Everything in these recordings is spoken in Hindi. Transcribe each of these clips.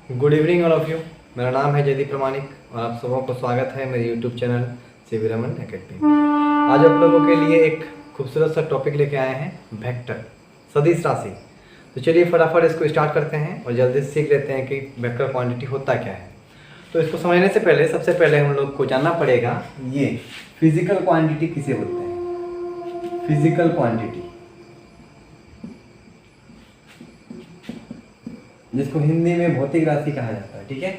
Good evening all of you. मेरा नाम है जयदीप प्रमाणिक और आप सबों को स्वागत है मेरे YouTube channel CV Raman academy में। आज आप लोगों के लिए एक खूबसूरत सा टॉपिक लेके आए हैं, वेक्टर, सदिश राशि। तो चलिए फटाफट इसको स्टार्ट करते हैं और जल्दी से सीख लेते हैं कि वेक्टर क्वांटिटी होता क्या है। तो इसको समझने से पहले सबसे पहले हम लोग को जानना पड़ेगा ये फिजिकल क्वांटिटी किसे बोलते हैं। फिजिकल क्वांटिटी जिसको हिंदी में भौतिक राशि कहा जाता है, ठीक है।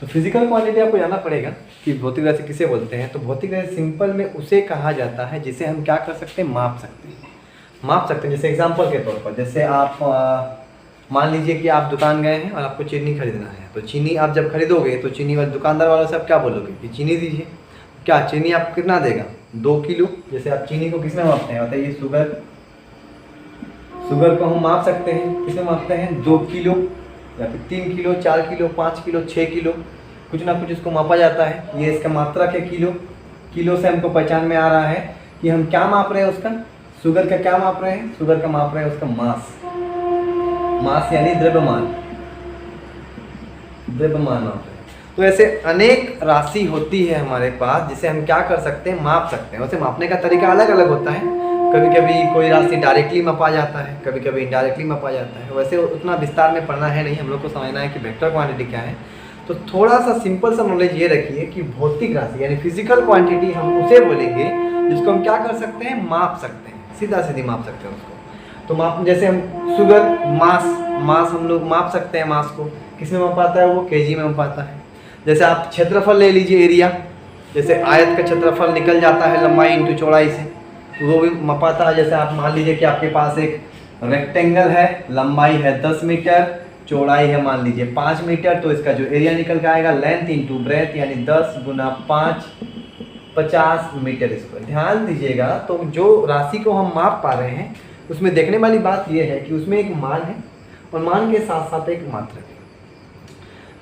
तो फिजिकल क्वांटिटी आपको जानना पड़ेगा कि भौतिक राशि किसे बोलते हैं। तो भौतिक राशि सिंपल में उसे कहा जाता है जिसे हम क्या कर सकते हैं, माप सकते हैं। जैसे एग्जांपल के तौर पर, जैसे आप मान लीजिए कि आप दुकान गए हैं और आपको चीनी खरीदना है। तो चीनी आप जब खरीदोगे तो चीनी वाले दुकानदार वालों से आप क्या बोलोगे कि चीनी दीजिए। क्या चीनी आपको कितना देगा, 2 किलो। जैसे आप चीनी को किस में मापते हैं बताइए, शुगर को हम माप सकते हैं, किस में मापते हैं, 2 किलो या फिर 3 किलो, 4 किलो, 5 किलो, 6 किलो, कुछ ना कुछ इसको मापा जाता है। ये इसका मात्रक है किलो से हमको पहचान में आ रहा है कि हम क्या माप रहे हैं उसका, शुगर का क्या माप रहे हैं, शुगर का माप रहे हैं उसका मास यानी द्रव्यमान माप रहे हैं। तो ऐसे अनेक राशि होती है हमारे पास जिसे हम क्या कर सकते हैं, माप सकते हैं। उसे मापने का तरीका अलग अलग होता है। कभी कभी कोई राशि डायरेक्टली मापा जाता है, कभी कभी इनडायरेक्टली मापा जाता है। वैसे उतना विस्तार में पढ़ना है नहीं, हम लोग को समझना है कि वेक्टर क्वांटिटी क्या है। तो थोड़ा सा सिंपल सा नॉलेज ये रखिए कि भौतिक राशि यानी फिजिकल क्वांटिटी हम उसे बोलेंगे जिसको हम क्या कर सकते हैं, माप सकते हैं, सीधा सीधी माप सकते हैं उसको। तो माप, जैसे हम शुगर, मास हम लोग माप सकते हैं। मास को किस में मापाता है, वो केजी में मापाता है। जैसे आप क्षेत्रफल ले लीजिए, एरिया, जैसे आयत का क्षेत्रफल निकल जाता है लंबाई इंटू चौड़ाई से, वो भी मापाता है। जैसे आप मान लीजिए कि आपके पास एक रेक्टेंगल है, लंबाई है 10 मीटर, चौड़ाई है मान लीजिए 5 मीटर, तो इसका जो एरिया निकल के आएगा लेंथ इंटू ब्रेथ यानी 10 गुना 5 50 मीटर स्क्वायर। ध्यान दीजिएगा, तो जो राशि को हम माप पा रहे हैं उसमें देखने वाली बात यह है कि उसमें एक मान है और मान के साथ साथ एक मात्रक है।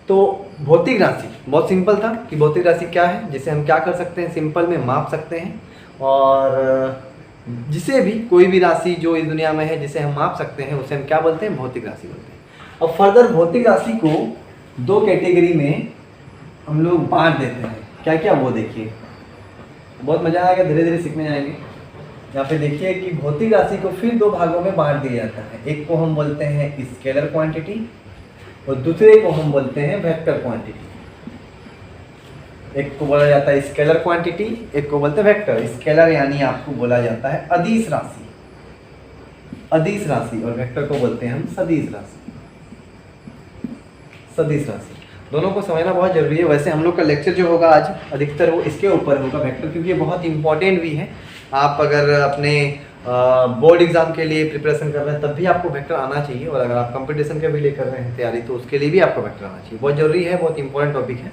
तो भौतिक राशि बहुत सिंपल था कि भौतिक राशि क्या है जिसे हम क्या कर सकते हैं, सिंपल में माप सकते हैं। और जिसे भी कोई भी राशि जो इस दुनिया में है जिसे हम माप सकते हैं उसे हम क्या बोलते हैं, भौतिक राशि बोलते हैं। और फर्दर भौतिक राशि को 2 कैटेगरी में हम लोग बांट देते हैं। क्या क्या, वो देखिए, बहुत मज़ा आएगा, धीरे धीरे सीखने जाएंगे। यहाँ पे देखिए कि भौतिक राशि को फिर 2 भागों में बांट दिया जाता है। एक को हम बोलते हैं स्केलर क्वांटिटी और दूसरे को हम बोलते हैं वेक्टर क्वांटिटी। एक को बोला जाता है स्केलर क्वांटिटी, एक को बोलते हैं वेक्टर। स्केलर यानी आपको बोला जाता है अदिश राशि और वेक्टर को बोलते हैं हम सदिश राशि। दोनों को समझना बहुत जरूरी है। वैसे हम लोग का लेक्चर जो होगा आज अधिकतर वो इसके ऊपर होगा, वेक्टर, क्योंकि ये बहुत इंपॉर्टेंट भी है। आप अगर अपने बोर्ड एग्जाम के लिए प्रिपरेशन कर रहे हैं तब भी आपको वेक्टर आना चाहिए, और अगर आप कंपटीशन के भी लिए कर रहे हैं तैयारी तो उसके लिए भी आपको वेक्टर आना चाहिए। बहुत जरूरी है, बहुत इंपॉर्टेंट टॉपिक है।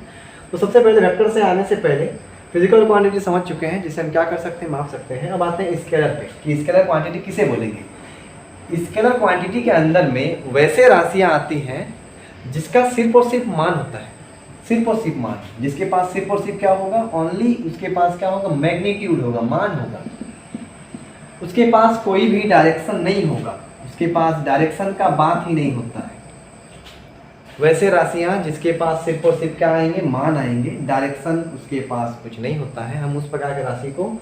तो सबसे पहले वेक्टर से आने से पहले फिजिकल क्वांटिटी समझ चुके हैं जिसे हम क्या कर सकते हैं, माप सकते हैं। अब आते हैं स्केलर पे कि स्केलर क्वांटिटी किसे बोलेंगे। स्केलर क्वांटिटी के अंदर में वैसे राशियां आती हैं जिसका सिर्फ और सिर्फ मान होता है, सिर्फ और सिर्फ मान। जिसके पास सिर्फ और सिर्फ क्या होगा, ओनली उसके पास क्या होगा, मैग्नीट्यूड होगा, मान होगा। उसके पास कोई भी डायरेक्शन नहीं होगा, उसके पास डायरेक्शन का बात ही नहीं होता है। वैसे राशियां जिसके पास सिर्फ और सिर्फ क्या आएंगे, मान आएंगे, डायरेक्शन उसके पास कुछ नहीं होता है, हम उस प्रकार की राशि को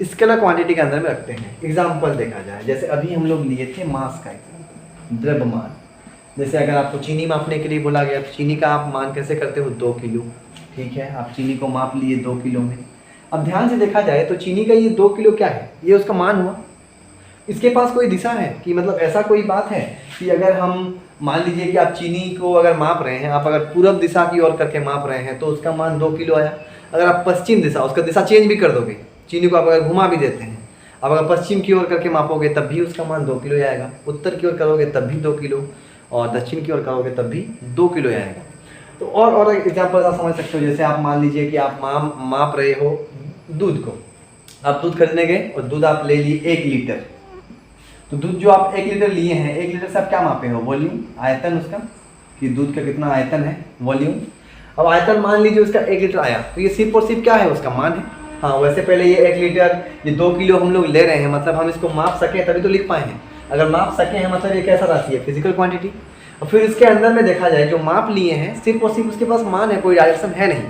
स्केलर क्वांटिटी के अंदर में रखते हैं। एग्जाम्पल देखा जाए, जैसे अभी हम लोग लिए थे मास का एग्जाम्पल, द्रव्यमान। जैसे अगर आपको चीनी मापने के लिए बोला गया तो चीनी का आप मान कैसे करते हो, 2 किलो, ठीक है। आप चीनी को माप लिए 2 किलो में। अब ध्यान से देखा जाए तो चीनी का ये 2 किलो क्या है, ये उसका मान हुआ। इसके पास कोई दिशा है कि मतलब ऐसा कोई बात है कि अगर हम मान लीजिए कि आप चीनी को अगर माप रहे हैं, आप अगर पूरब दिशा की ओर करके माप रहे हैं तो उसका मान 2 किलो आया। अगर आप पश्चिम दिशा, उसका दिशा चेंज भी कर दोगे, चीनी को आप अगर घुमा भी देते हैं, अब अगर पश्चिम की ओर करके मापोगे तब भी उसका मान 2 किलो आएगा। उत्तर की ओर करोगे तब भी 2 किलो, और दक्षिण की ओर करोगे तब भी 2 किलो आएगा। तो और एग्जाम्पल आप समझ सकते हो। जैसे आप मान लीजिए कि आप माप रहे हो दूध को, आप दूध खरीदने गए और दूध आप ले लिए 1 लीटर। तो दूध जो आप 1 लीटर लिए हैं, 1 लीटर से आप क्या मापे हो, वॉल्यूम, आयतन उसका, कि दूध का कितना आयतन है, वॉल्यूम। अब आयतन मान लीजिए उसका 1 लीटर आया, तो ये सिर्फ और सिर्फ क्या है, उसका मान है। हाँ, वैसे पहले ये 1 लीटर, ये 2 किलो हम लोग ले रहे हैं, मतलब हम इसको माप सकें तभी तो लिख पाए हैं। अगर माप सके हैं मतलब ये कैसा राशि है, फिजिकल क्वांटिटी। और फिर इसके अंदर में देखा जाए जो माप लिए हैं सिर्फ और सिर्फ उसके पास मान है, कोई डायरेक्शन है नहीं।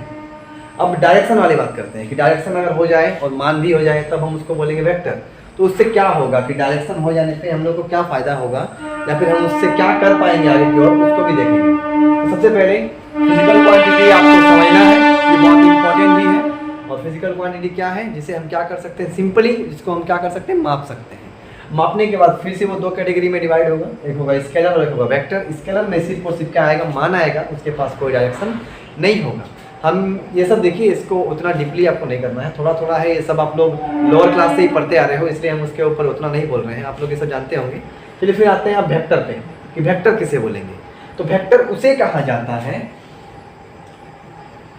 अब डायरेक्शन वाली बात करते हैं कि डायरेक्शन अगर हो जाए और मान भी हो जाए तब हम उसको बोलेंगे वेक्टर। तो उससे क्या होगा कि डायरेक्शन हो जाने पे हम लोग को क्या फ़ायदा होगा या फिर हम उससे क्या कर पाएंगे आगे की ओर, उसको भी देखेंगे। तो सबसे पहले फिजिकल क्वांटिटी आपको समझना है, ये बहुत इंपॉर्टेंट भी है। और फिजिकल क्वांटिटी क्या है, जिसे हम क्या कर सकते हैं सिंपली, जिसको हम क्या कर सकते हैं माप सकते हैं। मापने के बाद फिर से वो दो कैटेगरी में डिवाइड होगा, एक होगा स्केलर और एक होगा वेक्टर। स्केलर में सिर्फ और सिर्फ क्या आएगा, मान आएगा, उसके पास कोई डायरेक्शन नहीं होगा। हम ये सब देखिए, इसको उतना डीपली आपको नहीं करना है, थोड़ा थोड़ा है, ये सब आप लोग लोअर क्लास से ही पढ़ते आ रहे हो, इसलिए हम उसके ऊपर उतना नहीं बोल रहे हैं, आप लोग ये सब जानते होंगे। चलिए फिर आते हैं आप वेक्टर पे कि वेक्टर किसे बोलेंगे। तो वेक्टर उसे कहा जाता है,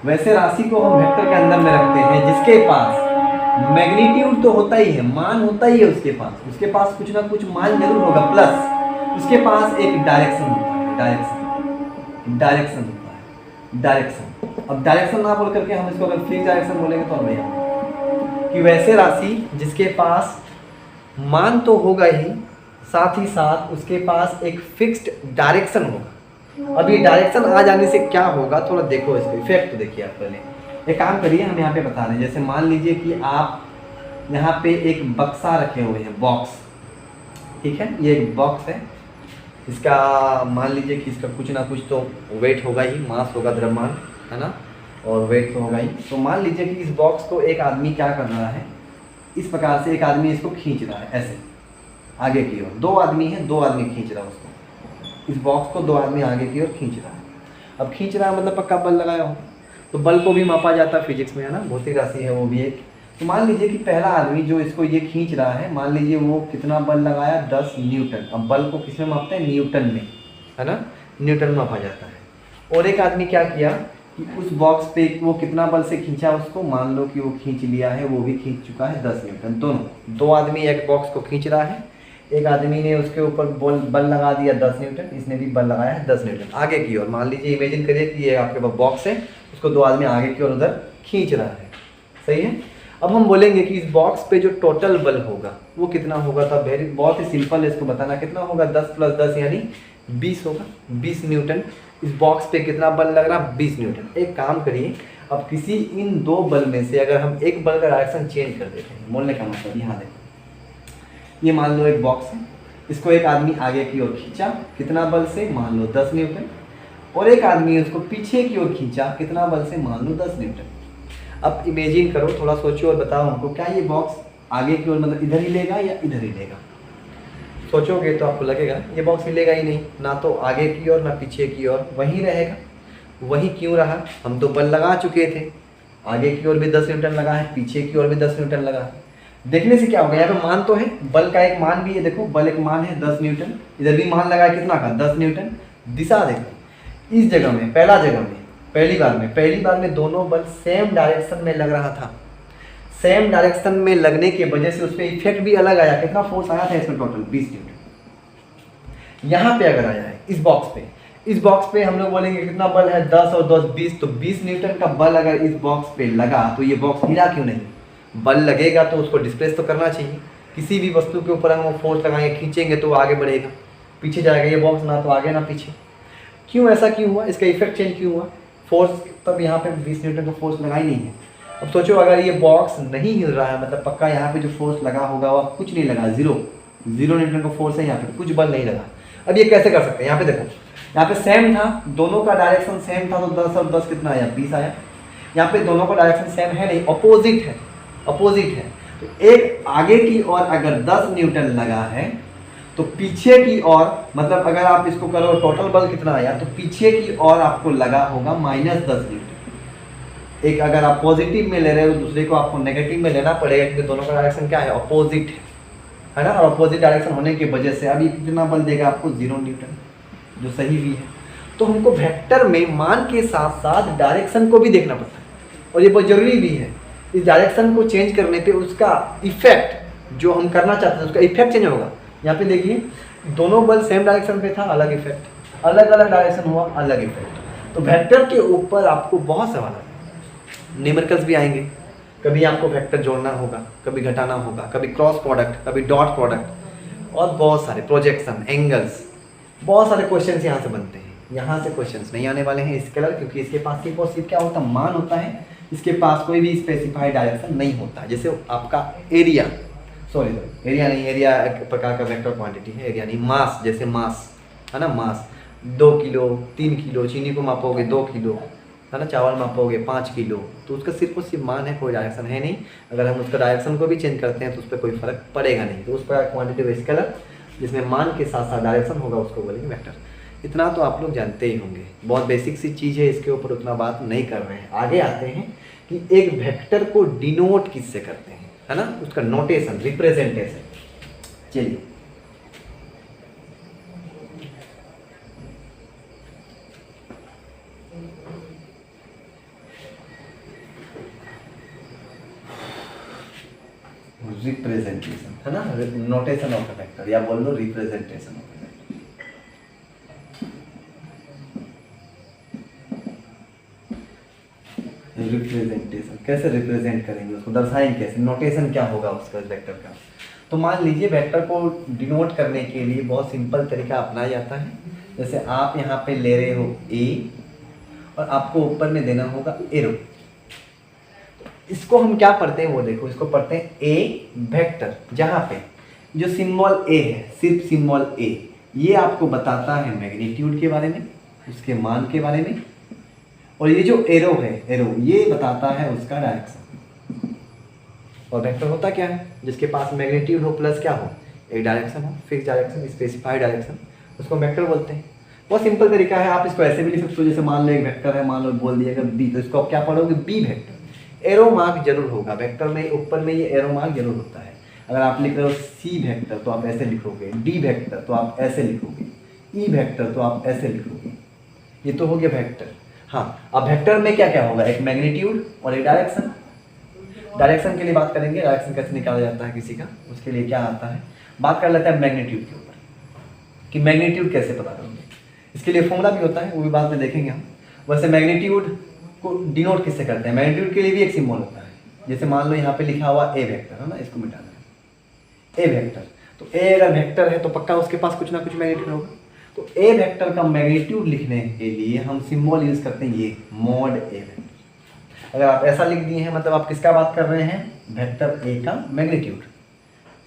वैसे राशि को हम वेक्टर के अंदर में रखते हैं जिसके पास मैग्नीट्यूड तो होता ही है, मान होता ही है उसके पास कुछ ना कुछ मान जरूर होगा, प्लस उसके पास एक डायरेक्शन होता है, डायरेक्शन होता है, डायरेक्शन। अब डायरेक्शन ना बोल करके हम इसको अगर फिक्स डायरेक्शन बोलेंगे तो बढ़िया कि वैसे राशि जिसके पास मान तो होगा ही, साथ ही साथ उसके पास एक फिक्स्ड डायरेक्शन होगा। अब ये डायरेक्शन आ जाने से क्या होगा, थोड़ा देखो इसको, इफेक्ट तो देखिए आप पहले। एक काम करिए, हम यहाँ पे बता रहे हैं, जैसे मान लीजिए कि आप यहाँ पे एक बक्सा रखे हुए हैं, बॉक्स, ठीक है, ये एक बॉक्स है, इसका मान लीजिए कि इसका कुछ ना कुछ तो वेट होगा ही, मास होगा, द्रव्यमान है ना, और वेट तो होगा ही। तो मान लीजिए कि इस बॉक्स को एक आदमी क्या कर रहा है, इस प्रकार से एक आदमी इसको खींच रहा है ऐसे आगे की ओर, दो आदमी है, दो आदमी खींच रहा है उसको, इस बॉक्स को दो आदमी आगे की ओर खींच रहा है। अब खींच रहा है मतलब पक्का बल लगाया हो, तो बल को भी मापा जाता है फिजिक्स में, है ना, भौतिक राशि है वो भी एक। तो मान लीजिए कि पहला आदमी जो इसको ये खींच रहा है, मान लीजिए वो कितना बल लगाया, 10 न्यूटन। अब बल को किस में मापते हैं, न्यूटन में, है ना, न्यूटन में मापा जाता है। और एक आदमी क्या किया कि उस बॉक्स पे वो कितना बल से खींचा उसको, मान लो कि वो खींच लिया है, वो भी खींच चुका है 10 न्यूटन। दोनों, दो आदमी एक बॉक्स को खींच रहा है, एक आदमी ने उसके ऊपर बल लगा दिया 10 न्यूटन, इसने भी बल लगाया है 10 न्यूटन आगे की ओर। मान लीजिए, इमेजिन करिए कि ये आपके पास बॉक्स है, उसको दो आदमी आगे की ओर उधर खींच रहा है, सही है। अब हम बोलेंगे कि इस बॉक्स पे जो टोटल बल होगा वो कितना होगा, तो बहुत ही सिंपल है इसको बताना, कितना होगा, 10 + 10 यानी 20 होगा, 20 न्यूटन। इस बॉक्स पे कितना बल लग रहा है, 20 न्यूटन। एक काम करिए, अब किसी इन दो बल में से अगर हम एक बल का डायरेक्शन चेंज कर देते हैं, बोलने का मतलब यहाँ देखो, ये मान लो एक बॉक्स है, इसको एक आदमी आगे की ओर खींचा, कितना बल से, मान लो 10 न्यूटन, और एक आदमी उसको पीछे की ओर खींचा, कितना बल से, मान लो 10 न्यूटन। अब इमेजिन करो, थोड़ा सोचो और बताओ हमको, क्या ये बॉक्स आगे की ओर मतलब इधर ही लेगा या इधर ही लेगा? सोचोगे तो आपको लगेगा ये बॉक्स हिलेगा ही नहीं, ना तो आगे की ओर ना पीछे की ओर, वहीं रहेगा। वहीं क्यों रहा, हम तो बल लगा चुके थे, आगे की ओर भी 10 न्यूटन लगा है, पीछे की ओर भी 10 न्यूटन लगा है। देखने से क्या होगा, यहाँ पे मान तो है, बल का एक मान भी है, देखो बल एक मान है 10 न्यूटन, इधर भी मान लगा है कितना का, 10 न्यूटन। दिशा देखो, इस जगह में, पहली बार में दोनों बल सेम डायरेक्शन में लग रहा था। सेम डायरेक्शन में लगने के वजह से उसमें इफेक्ट भी अलग आया, कितना फोर्स आया था इसमें, टोटल 20 न्यूटन। यहाँ पे अगर आया है इस बॉक्स पे हम लोग बोलेंगे कितना बल है, 10 और 10 20, तो 20 न्यूटन का बल अगर इस बॉक्स पे लगा तो ये बॉक्स हिला क्यों नहीं? बल लगेगा तो उसको डिस्प्लेस तो करना चाहिए। किसी भी वस्तु के ऊपर हम फोर्स लगाएंगे, खींचेंगे तो आगे बढ़ेगा, पीछे जाएगा ये बॉक्स, ना तो आगे ना पीछे। क्यों ऐसा क्यों हुआ, इसका इफेक्ट चेंज क्यों हुआ? फोर्स तब यहाँ पे 20 न्यूटन का फोर्स लगा ही नहीं है। अब सोचो अगर ये बॉक्स नहीं हिल रहा है, मतलब पक्का यहाँ पे जो फोर्स लगा होगा वह कुछ नहीं लगा, जीरो न्यूटन का फोर्स है, यहाँ पे कुछ बल नहीं लगा। अब ये कैसे कर सकते हैं? यहाँ पे देखो, यहाँ पे सेम था, दोनों का डायरेक्शन सेम था, तो 10 और 10 कितना आया, 20 आया। यहाँ पे दोनों का डायरेक्शन सेम है नहीं, अपोजिट है। तो एक आगे की ओर अगर 10 न्यूटन लगा है तो पीछे की ओर, मतलब अगर आप इसको करो टोटल बल कितना आया, तो पीछे की ओर आपको लगा होगा -10 न्यूटन। एक अगर आप पॉजिटिव में ले रहे हो, दूसरे को आपको नेगेटिव में लेना पड़ेगा, क्योंकि दोनों का डायरेक्शन क्या है, अपोजिट है ना। और अपोजिट डायरेक्शन होने की वजह से अभी कितना बल देगा आपको, 0 न्यूटन, जो सही भी है। तो हमको वेक्टर में मान के साथ साथ डायरेक्शन को भी देखना पड़ता है, और ये बहुत जरूरी भी है। इस डायरेक्शन को चेंज करने पे उसका इफेक्ट जो हम करना चाहते हैं उसका इफेक्ट चेंज होगा। यहाँ पे देखिए, दोनों बल सेम डायरेक्शन पे था, अलग इफेक्ट, अलग अलग डायरेक्शन हुआ, अलग इफेक्ट। तो वेक्टर के ऊपर आपको बहुत सवाल आए, न्यूमेरिकल्स भी आएंगे, कभी आपको वेक्टर जोड़ना होगा, कभी घटाना होगा, कभी क्रॉस प्रोडक्ट, कभी डॉट प्रोडक्ट, और बहुत सारे प्रोजेक्शन, एंगल्स, बहुत सारे क्वेश्चन यहाँ से बनते हैं, यहाँ से क्वेश्चंस नहीं आने वाले हैं स्केलर, क्योंकि इसके पास सिर्फ और सिर्फ क्या होता है, मान होता है, इसके पास कोई भी स्पेसिफाइड डायरेक्शन नहीं होता। जैसे आपका एरिया, सॉरी एरिया नहीं, एरिया एक प्रकार का वेक्टर क्वांटिटी है, एरिया नहीं, मास, जैसे मास है ना, मास 2 किलो 3 किलो, चीनी को मापोगे 2 किलो है ना, चावल मापोगे 5 किलो, तो उसका सिर्फ और सिर्फ मान है, कोई डायरेक्शन है नहीं। अगर हम उसका डायरेक्शन को भी चेंज करते हैं तो उस पर कोई फर्क पड़ेगा नहीं, तो उस पर क्वान्टिटी स्केलर जिसमें मान के साथ साथ डायरेक्शन होगा उसको बोलेंगे वेक्टर। इतना तो आप लोग जानते ही होंगे, बहुत बेसिक सी चीज़ है, इसके ऊपर उतना बात नहीं कर रहे हैं। आगे आते हैं कि एक वेक्टर को डिनोट किससे करते हैं, है ना, उसका नोटेशन, रिप्रेजेंटेशन। चलिए रिप्रेजेंटेशन है ना, नोटेशन ऑफ अ वेक्टर, या बोल लो representation of a vector. Representation कैसे रिप्रेजेंट करेंगे, उसको दर्शाएंगे कैसे, नोटेशन क्या होगा उसका वेक्टर का। तो मान लीजिए वेक्टर को डिनोट करने के लिए बहुत सिंपल तरीका अपनाया जाता है। जैसे आप यहाँ पे ले रहे हो ए और आपको ऊपर में देना होगा एरो, इसको हम क्या पढ़ते हैं वो देखो, इसको पढ़ते हैं ए वेक्टर, जहाँ पे जो सिंबल ए है, सिर्फ सिंबल ए, ये आपको बताता है मैग्नीट्यूड के बारे में, उसके मान के बारे में, और ये जो एरो है, एरो ये बताता है उसका डायरेक्शन। और वेक्टर होता क्या है, जिसके पास मैग्नीट्यूड हो प्लस क्या हो, एक डायरेक्शन हो, फिक्स डायरेक्शन, स्पेसिफाइड डायरेक्शन, उसको वेक्टर बोलते हैं। बहुत सिंपल तरीका है, आप इसको ऐसे भी लिख सकते हो, जैसे मान लो एक वेक्टर है, मान लो बोल दिएगा बी, तो इसको आप क्या पढ़ोगे, बी वेक्टर। एरो मार्क जरूर होगा वेक्टर में, ऊपर में ये एरो मार्क जरूर होता है। अगर आप लिख रहे हो सी वेक्टर तो आप ऐसे लिखोगे, डी वेक्टर तो आप ऐसे लिखोगे, ई वेक्टर तो आप ऐसे लिखोगे। ये तो हो गया वेक्टर। हाँ, अब वेक्टर में क्या क्या होगा, एक मैग्नीट्यूड और एक डायरेक्शन। डायरेक्शन के लिए बात करेंगे, डायरेक्शन कैसे निकाला जाता है किसी का, उसके लिए क्या आता है, बात कर लेते हैं मैग्नीट्यूड के ऊपर, कि मैग्नीट्यूड कैसे पता करोगे। इसके लिए फॉर्मूला भी होता है, वो भी बाद में देखेंगे हम। वैसे मैग्नीट्यूड को डिनोट किससे करते हैं, मैग्नीट्यूड के लिए भी एक सिंबल होता है। जैसे मान लो यहाँ पे लिखा हुआ ए वेक्टर है ना, इसको मिटाना है, ए वेक्टर, तो ए अगर वेक्टर है तो पक्का उसके पास कुछ ना कुछ मैग्नीट्यूड होगा। तो ए वेक्टर का मैग्नीट्यूड लिखने के लिए हम सिंबल यूज करते हैं ये मॉड ए वेक्टर। अगर आप ऐसा लिख दिए हैं मतलब आप किसका बात कर रहे हैं, वेक्टर ए का मैग्नीट्यूड।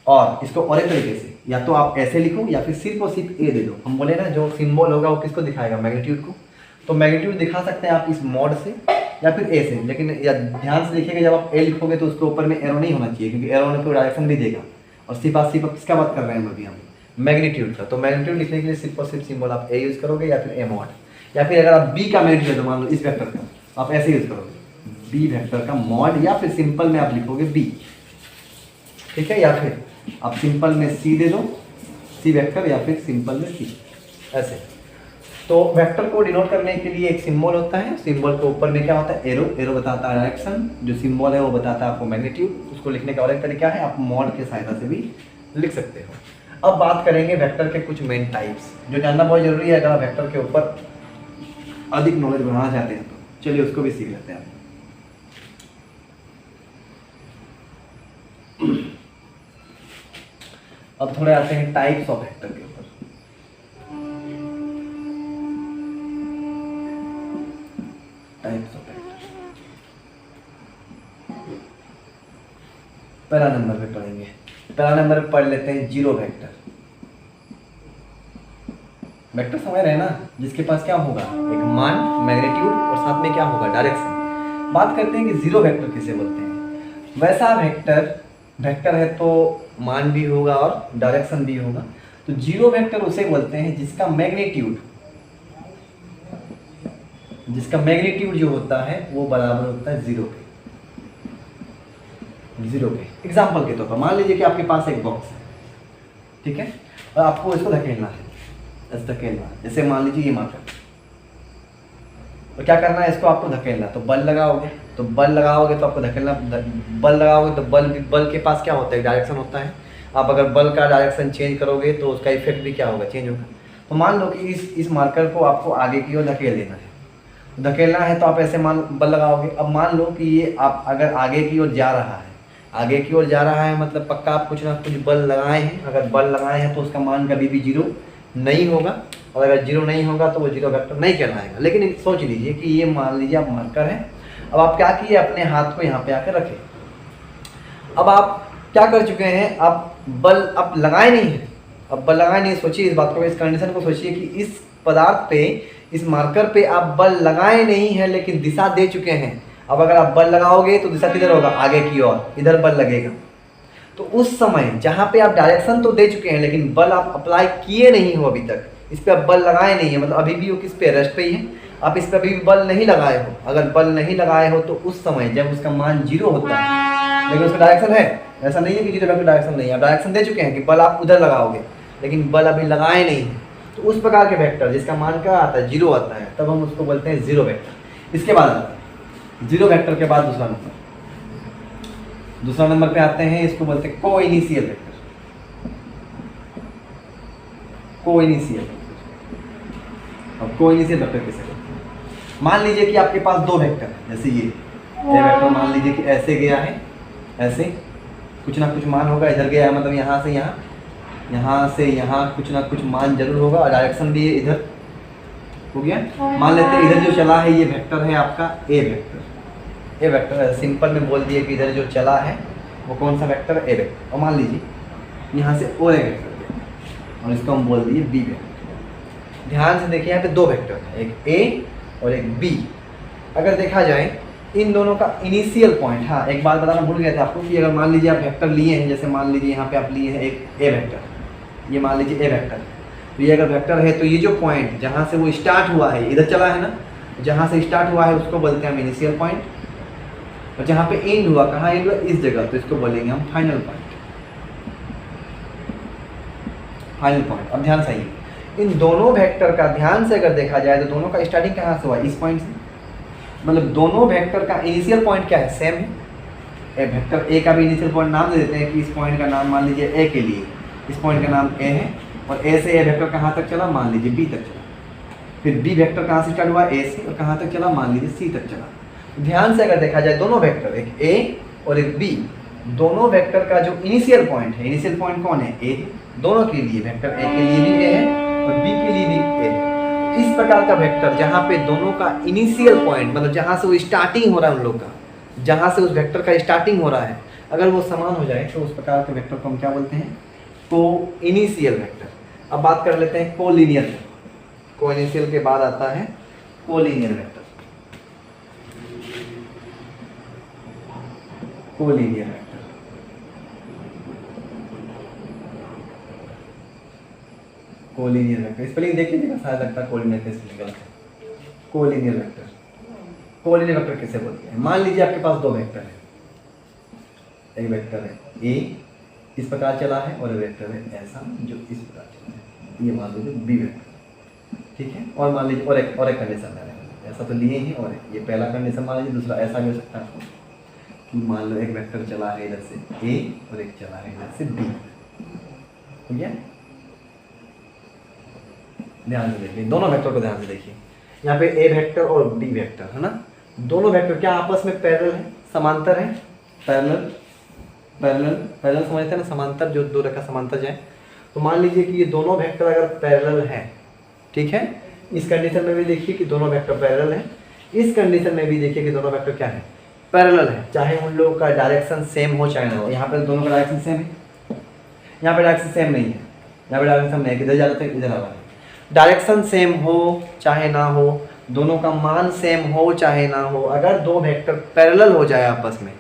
और इसको और एक तरीके से, या तो आप ऐसे लिखो या फिर सिर्फ और सिर्फ ए दे दो। हम बोले ना जो सिंबल होगा वो किसको दिखाएगा, मैग्नीट्यूड को। तो मैग्नीट्यूड दिखा सकते हैं आप इस मॉड से या फिर ए से, लेकिन या ध्यान से देखिएगा जब आप ए लिखोगे तो उसके ऊपर में एरो नहीं होना चाहिए, क्योंकि एरो ने तो डायरेक्शन भी देगा। और सिर्फ किसका बात कर रहे हैं अभी हम, मैग्नीट्यूड का। तो मैग्नीट्यूड लिखने के लिए सिर्फ और सिर्फ सिंबल आप ए यूज करोगे या फिर ए मॉड, या फिर अगर आप बी का मैग्नीट्यूड मान लो इस वेक्टर का, आप ऐसे यूज करोगे बी वेक्टर का मॉड, या फिर सिंपल में आप लिखोगे बी, ठीक है। या फिर आप सिंपल में सी दे दो, सी वेक्टर, या फिर सिंपल में सी, ऐसे। तो वेक्टर को डिनोट करने के लिए एक सिंबल होता है, सिंबल के ऊपर में क्या होता है, एरो, एरो बताता है डायरेक्शन, जो सिंबल है वो बताता है आपको मैग्नीट्यूड। उसको लिखने का और एक तरीका है, आप मॉड के सहायता से भी लिख सकते हो। अब बात करेंगे वेक्टर के कुछ मेन टाइप्स, जो जानना बहुत जरूरी है अगर आप वेक्टर के ऊपर अधिक नॉलेज बढ़ाना चाहते हैं तो। चलिए उसको भी सीख लेते हैं। अब थोड़े आते हैं टाइप्स ऑफ वेक्टर के ऊपर। टाइप्स ऑफ वेक्टर पहला नंबर पे पढ़ेंगे, पहला नंबर पे पढ़ लेते हैं जीरो वेक्टर। वेक्टर समझ रहे हैं ना, जिसके पास क्या होगा, एक मान, मैग्नीट्यूड और साथ में क्या होगा, डायरेक्शन। बात करते हैं कि जीरो वेक्टर किसे बोलते हैं। वैसा वेक्टर है तो मान भी होगा और डायरेक्शन भी होगा। तो जीरो वेक्टर उसे बोलते हैं जिसका मैग्नीट्यूड जो होता है वो बराबर होता है जीरो के। एग्जाम्पल के तौर पर मान लीजिए कि आपके पास एक बॉक्स है, ठीक है, और आपको इसको धकेलना है, जैसे मान लीजिए ये मार्कर, और क्या करना है, इसको आपको धकेलना। तो बल लगाओगे तो आपको धकेलना, बल लगाओगे तो बल के पास क्या होता है, डायरेक्शन होता है। आप अगर बल का डायरेक्शन चेंज करोगे तो उसका इफेक्ट भी क्या होगा, चेंज होगा। तो मान लो कि इस मार्कर को आपको आगे की ओर धकेल देना है, धकेलना है तो आप ऐसे बल लगाओगे। अब मान लो कि ये आप अगर आगे की ओर जा रहा है, मतलब पक्का आप कुछ ना कुछ बल लगाए हैं। अगर बल लगाए हैं तो उसका मान कभी भी जीरो नहीं होगा, और अगर जीरो नहीं होगा तो वो जीरो वेक्टर नहीं कहलाएगा। लेकिन सोच लीजिए कि ये मान लीजिए आप मार्कर है, अब आप क्या किए, अपने हाथ को यहाँ पे आकर रखे। अब आप क्या कर चुके हैं, आप बल अब लगाए नहीं है, अब बल लगाए नहीं, सोचिए इस बात को, इस कंडीशन को सोचिए कि इस पदार्थ पे, इस मार्कर पे आप बल लगाए नहीं है लेकिन दिशा दे चुके हैं। अब अगर आप बल लगाओगे तो दिशा किधर होगा, आगे की ओर, इधर बल लगेगा। तो उस समय जहाँ पे आप डायरेक्शन तो दे चुके हैं लेकिन बल आप अप्लाई किए नहीं हो अभी तक, इस पे आप बल लगाए नहीं है, मतलब अभी भी वो किस पे, रेस्ट पे ही है, आप इस पे अभी भी बल नहीं लगाए हो। अगर बल नहीं लगाए हो तो उस समय जब उसका मान जीरो होता है, लेकिन उसका डायरेक्शन है, ऐसा नहीं है कि जीरो वेक्टर डायरेक्शन नहीं है, आप डायरेक्शन दे चुके हैं कि बल आप उधर लगाओगे लेकिन बल अभी लगाए नहीं है, तो उस प्रकार के वेक्टर जिसका मान क्या आता है, जीरो आता है, तब हम उसको बोलते हैं जीरो वेक्टर। इसके बाद आता है जीरो वेक्टर के बाद दूसरा नंबर पे आते हैं, इसको बोलते हैं को इनिशियल वेक्टर। को इनिशियल, अब को इनिशियल वेक्टर किसे बोलते हैं, मान लीजिए कि आपके पास दो वेक्टर है, जैसे ये वेक्टर मान लीजिए कि ऐसे गया है, ऐसे कुछ ना कुछ मान होगा, इधर गया है मतलब यहाँ से यहाँ, यहाँ से यहाँ कुछ ना कुछ मान जरूर होगा, और डायरेक्शन भी इधर हो गया। मान लेते हैं इधर जो चला है ये वेक्टर है आपका ए वेक्टर, ए वेक्टर सिंपल में बोल दिए कि इधर जो चला है वो कौन सा वेक्टर, ए वेक्टर। और मान लीजिए यहाँ से और एक वेक्टर गया और इसको हम बोल दिए बी वेक्टर। ध्यान से देखिए यहाँ पे दो वेक्टर है, एक ए और एक बी। अगर देखा जाए इन दोनों का इनिशियल पॉइंट, हाँ एक बात बताना भूल गया था आपको कि अगर मान लीजिए आप वेक्टर लिए हैं, जैसे मान लीजिए यहाँ पे आप लिए हैं एक ए वेक्टर, ये मान लीजिए ए वेक्टर, तो ये अगर वेक्टर है तो ये जो पॉइंट जहाँ से वो स्टार्ट हुआ है, इधर चला है ना, जहाँ से स्टार्ट हुआ है उसको बोलते हैं हम इनिशियल पॉइंट, और जहाँ पे एंड हुआ, कहाँ एंड हुआ, इस जगह, तो इसको बोलेंगे हम फाइनल पॉइंट। Final point. अब ध्यान सही, इन दोनों वेक्टर का ध्यान से अगर देखा जाए तो दोनों का स्टार्टिंग कहाँ से हुआ, इस पॉइंट से, मतलब दोनों वेक्टर का इनिशियल पॉइंट क्या है, सेम है। ए वेक्टर ए का भी इनिशियल पॉइंट नाम दे देते हैं कि इस पॉइंट का नाम मान लीजिए ए के लिए, इस पॉइंट का नाम ए है, और ए से ए वेक्टर कहाँ तक चला, मान लीजिए बी तक चला। फिर बी वेक्टर कहाँ से स्टार्ट हुआ, ए से, और कहाँ तक चला, मान लीजिए सी तक चला। ध्यान से अगर देखा जाए दोनों वेक्टर, एक ए और एक बी, दोनों वेक्टर का जो इनिशियल पॉइंट है, इनिशियल पॉइंट कौन है, ए, दोनों के लिए, वेक्टर ए के लिए भी ए है और बी के लिए भी ए है। इस प्रकार का वेक्टर जहाँ पे दोनों का इनिशियल पॉइंट, मतलब जहाँ से वो स्टार्टिंग हो रहा है उन लोग का, जहाँ से उस वेक्टर का स्टार्टिंग हो रहा है, अगर वो समान हो जाए तो उस प्रकार के वेक्टर को हम क्या बोलते हैं, को इनिशियल वेक्टर। अब बात कर लेते हैं कोलिनियर। को इनिशियल के बाद आता है collinear vector. Collinear vector, collinear vector spelling देख लीजिएगा, शायद लगता है कोलिनियर के स्पेलिंग गलत है। कोलिनियर वेक्टर, कोलिनियर वेक्टर किसे बोलते हैं, मान लीजिए आपके पास दो वेक्टर है, एक वेक्टर है ए इस प्रकार चला है और वेक्टर है ऐसा जो इस प्रकार चला है, ये मान लीजिए बी वेक्टर, ठीक है। और मान लीजिए और एक कंडीशन है, ऐसा तो लिए ही, और ये पहला कंडीशन मान लीजिए, दूसरा ऐसा भी हो सकता है कि मान लो एक वेक्टर चला है इधर से ए और एक चला है इधर से बी, ठीक है। ध्यान से देखिए, दोनों वेक्टर को ध्यान से देखिए, यहाँ पे ए वेक्टर और बी वेक्टर है ना, दोनों वेक्टर क्या आपस में पैरेलल है, समांतर है, पैरेलल पैरेलल पैरेलल समझते हैं ना, समांतर, जो दो रेखा समांतर जाए। तो मान लीजिए कि ये दोनों वेक्टर अगर पैरेलल है, ठीक है, इस कंडीशन में भी देखिए कि दोनों वेक्टर पैरेलल है, इस कंडीशन में भी देखिए कि दोनों वेक्टर क्या है, पैरेलल है, चाहे उन लोगों का डायरेक्शन सेम हो चाहे ना हो। यहाँ पे दोनों का डायरेक्शन सेम है, यहाँ पे डायरेक्शन सेम नहीं है, यहाँ पे डायरेक्शन नहीं है, किधर जा रहे थे इधर आ रहा है। डायरेक्शन सेम हो चाहे ना हो, दोनों का मान सेम हो चाहे ना हो, अगर दो वेक्टर पैरेलल हो जाए आपस में,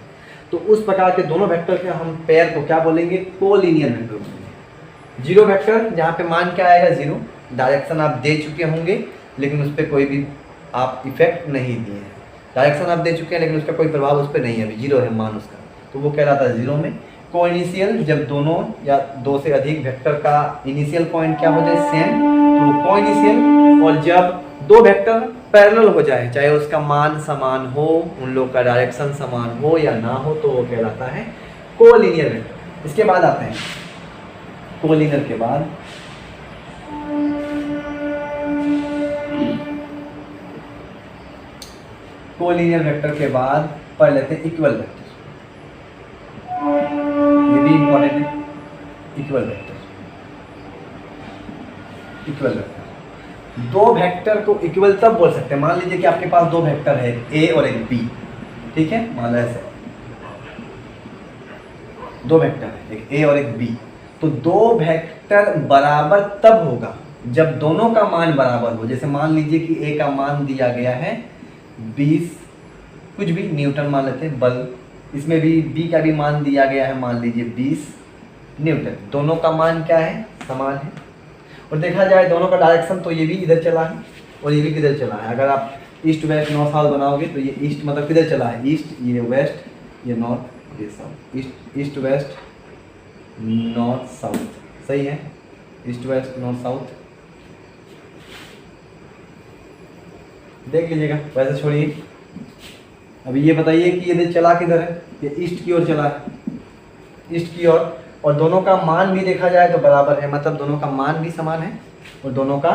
तो उस प्रकार के दोनों वेक्टर के हम पेयर को क्या बोलेंगे, कोलिनियर वेक्टर बोलेंगे। जीरो वेक्टर जहाँ पे मान क्या आएगा, जीरो, डायरेक्शन आप दे चुके होंगे लेकिन उस पर कोई भी आप इफेक्ट नहीं दिए हैं, डायरेक्शन आप दे चुके हैं लेकिन उसका कोई प्रभाव उस पर नहीं है, अभी जीरो है मान उसका, तो वो कहलाता है जीरो में। को इनिशियल, जब दोनों या दो से अधिक वेक्टर का इनिशियल पॉइंट क्या हो जाए, सेम, तो को इनिशियल। और जब दो वेक्टर पैरेलल हो जाए, चाहे उसका मान समान हो, उन लोग का डायरेक्शन समान हो या ना हो, तो वो कहलाता है कोलिनियर वेक्टर। इसके बाद आते हैं कोलिनियर के बाद कोलिनियर वेक्टर के बाद पढ़ लेते हैं इक्वल वेक्टर, ये भी इंपॉर्टेंट है, इक्वल वेक्टर। Equal vector. दो वेक्टर को इक्वल तब बोल सकते हैं, मान लीजिए कि आपके पास दो वेक्टर है, ए और एक बी, ठीक है, मान लो ऐसे दो वेक्टर है, एक ए और एक बी। तो दो वेक्टर बराबर तब होगा जब दोनों का मान बराबर हो। जैसे मान लीजिए कि ए का मान दिया गया है 20, कुछ भी न्यूटन मान लेते हैं बल, इसमें भी बी का भी मान दिया गया है मान लीजिए 20 न्यूटन। दोनों का मान क्या है, समान है। और देखा जाए दोनों का डायरेक्शन, तो ये भी इधर चला है और ये भी किधर चला है। अगर आप ईस्ट वेस्ट नॉर्थ साउथ बनाओगे तो ये ईस्ट मतलब किधर चला है, ईस्ट, ये वेस्ट, ये नॉर्थ, ये south, east west north south, सही है, ईस्ट वेस्ट नॉर्थ साउथ। देख लीजिएगा, वैसे छोड़िए। अभी ये बताइए कि ये चला किधर है, ये ईस्ट की ओर चला है, ईस्ट की ओर। और दोनों का मान भी देखा जाए तो बराबर है, मतलब दोनों का मान भी समान है और दोनों का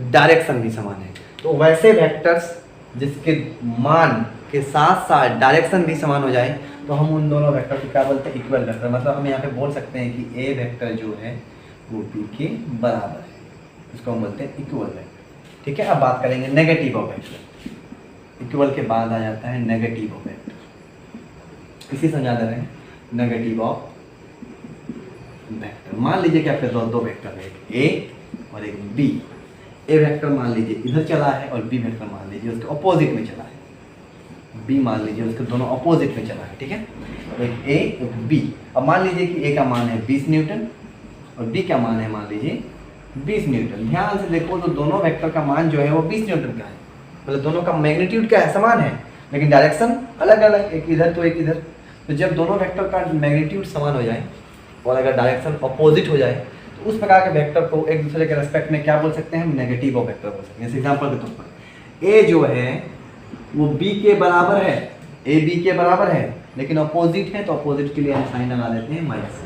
डायरेक्शन भी समान है। तो वैसे वेक्टर्स जिसके मान के साथ साथ डायरेक्शन भी समान हो जाए तो हम उन दोनों वेक्टर को क्या बोलते हैं, इक्वल वेक्टर। मतलब हम यहाँ पे बोल सकते हैं कि ए वेक्टर जो है वो बी के बराबर है, इसको हम बोलते हैं इक्वल वेक्टर। ठीक है, अब बात करेंगे नेगेटिव ऑफ वेक्टर। इक्वल के बाद आ जाता है नेगेटिव ऑफ वेक्टर। इसी समझा दे रहे हैं, नेगेटिव ऑफ वेक्टर। मान लीजिए कि आपके दो वेक्टर है, एक ए और एक बी। ए वेक्टर मान लीजिए इधर चला है और बी वेक्टर मान लीजिए उसके अपोजिट में चला है। बी मान लीजिए उसके दोनों अपोजिट में चला है, ठीक है, एक ए एक बी। अब मान लीजिए कि ए का मान है 20 न्यूटन और बी का मान है मान लीजिए 20 न्यूटन। ध्यान से देखो तो दोनों वेक्टर का मान जो है वो 20 न्यूटन का है, मतलब दोनों का मैग्नीट्यूड क्या है, समान है, लेकिन डायरेक्शन अलग अलग, एक इधर तो एक इधर। तो जब दोनों वेक्टर का मैग्नीट्यूड समान हो जाए और अगर डायरेक्शन अपोजिट हो जाए तो उस प्रकार के वेक्टर को एक दूसरे के रेस्पेक्ट में क्या बोल सकते हैं, हम नेगेटिव ऑफ वेक्टर बोल सकते हैं। जैसे एग्जांपल के तौर पर ए जो है वो बी के बराबर है, ए बी के बराबर है, लेकिन अपोजिट है, तो अपोजिट के लिए हम साइन लगा देते हैं माइनस।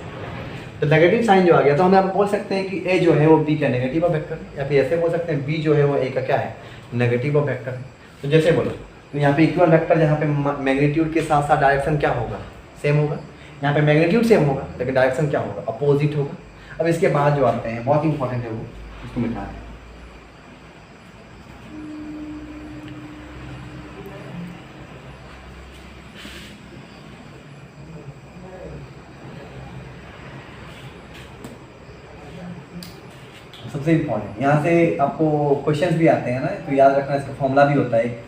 तो नेगेटिव साइन जो आ गया तो हम यहाँ पर बोल सकते हैं कि ए जो है वो बी का नेगेटिव ऑफ वेक्टर है, या फिर ऐसे बोल सकते हैं बी जो है वो ए का क्या है, नेगेटिव ऑफ वेक्टर है। तो जैसे बोलो तो यहाँ पे इक्वल वेक्टर जहाँ पे मैग्नीट्यूड के साथ साथ डायरेक्शन क्या होगा, सेम होगा। यहाँ पे मैग्नीट्यूड सेम होगा लेकिन डायरेक्शन क्या होगा, अपोजिट होगा। अब इसके बाद जो आते हैं बहुत इंपॉर्टेंट है वो, इसको मिटा दें। सबसे इम्पॉर्टेंट यहाँ से आपको क्वेश्चंस भी आते हैं ना, तो याद रखना इसका फॉर्मूला भी होता है एक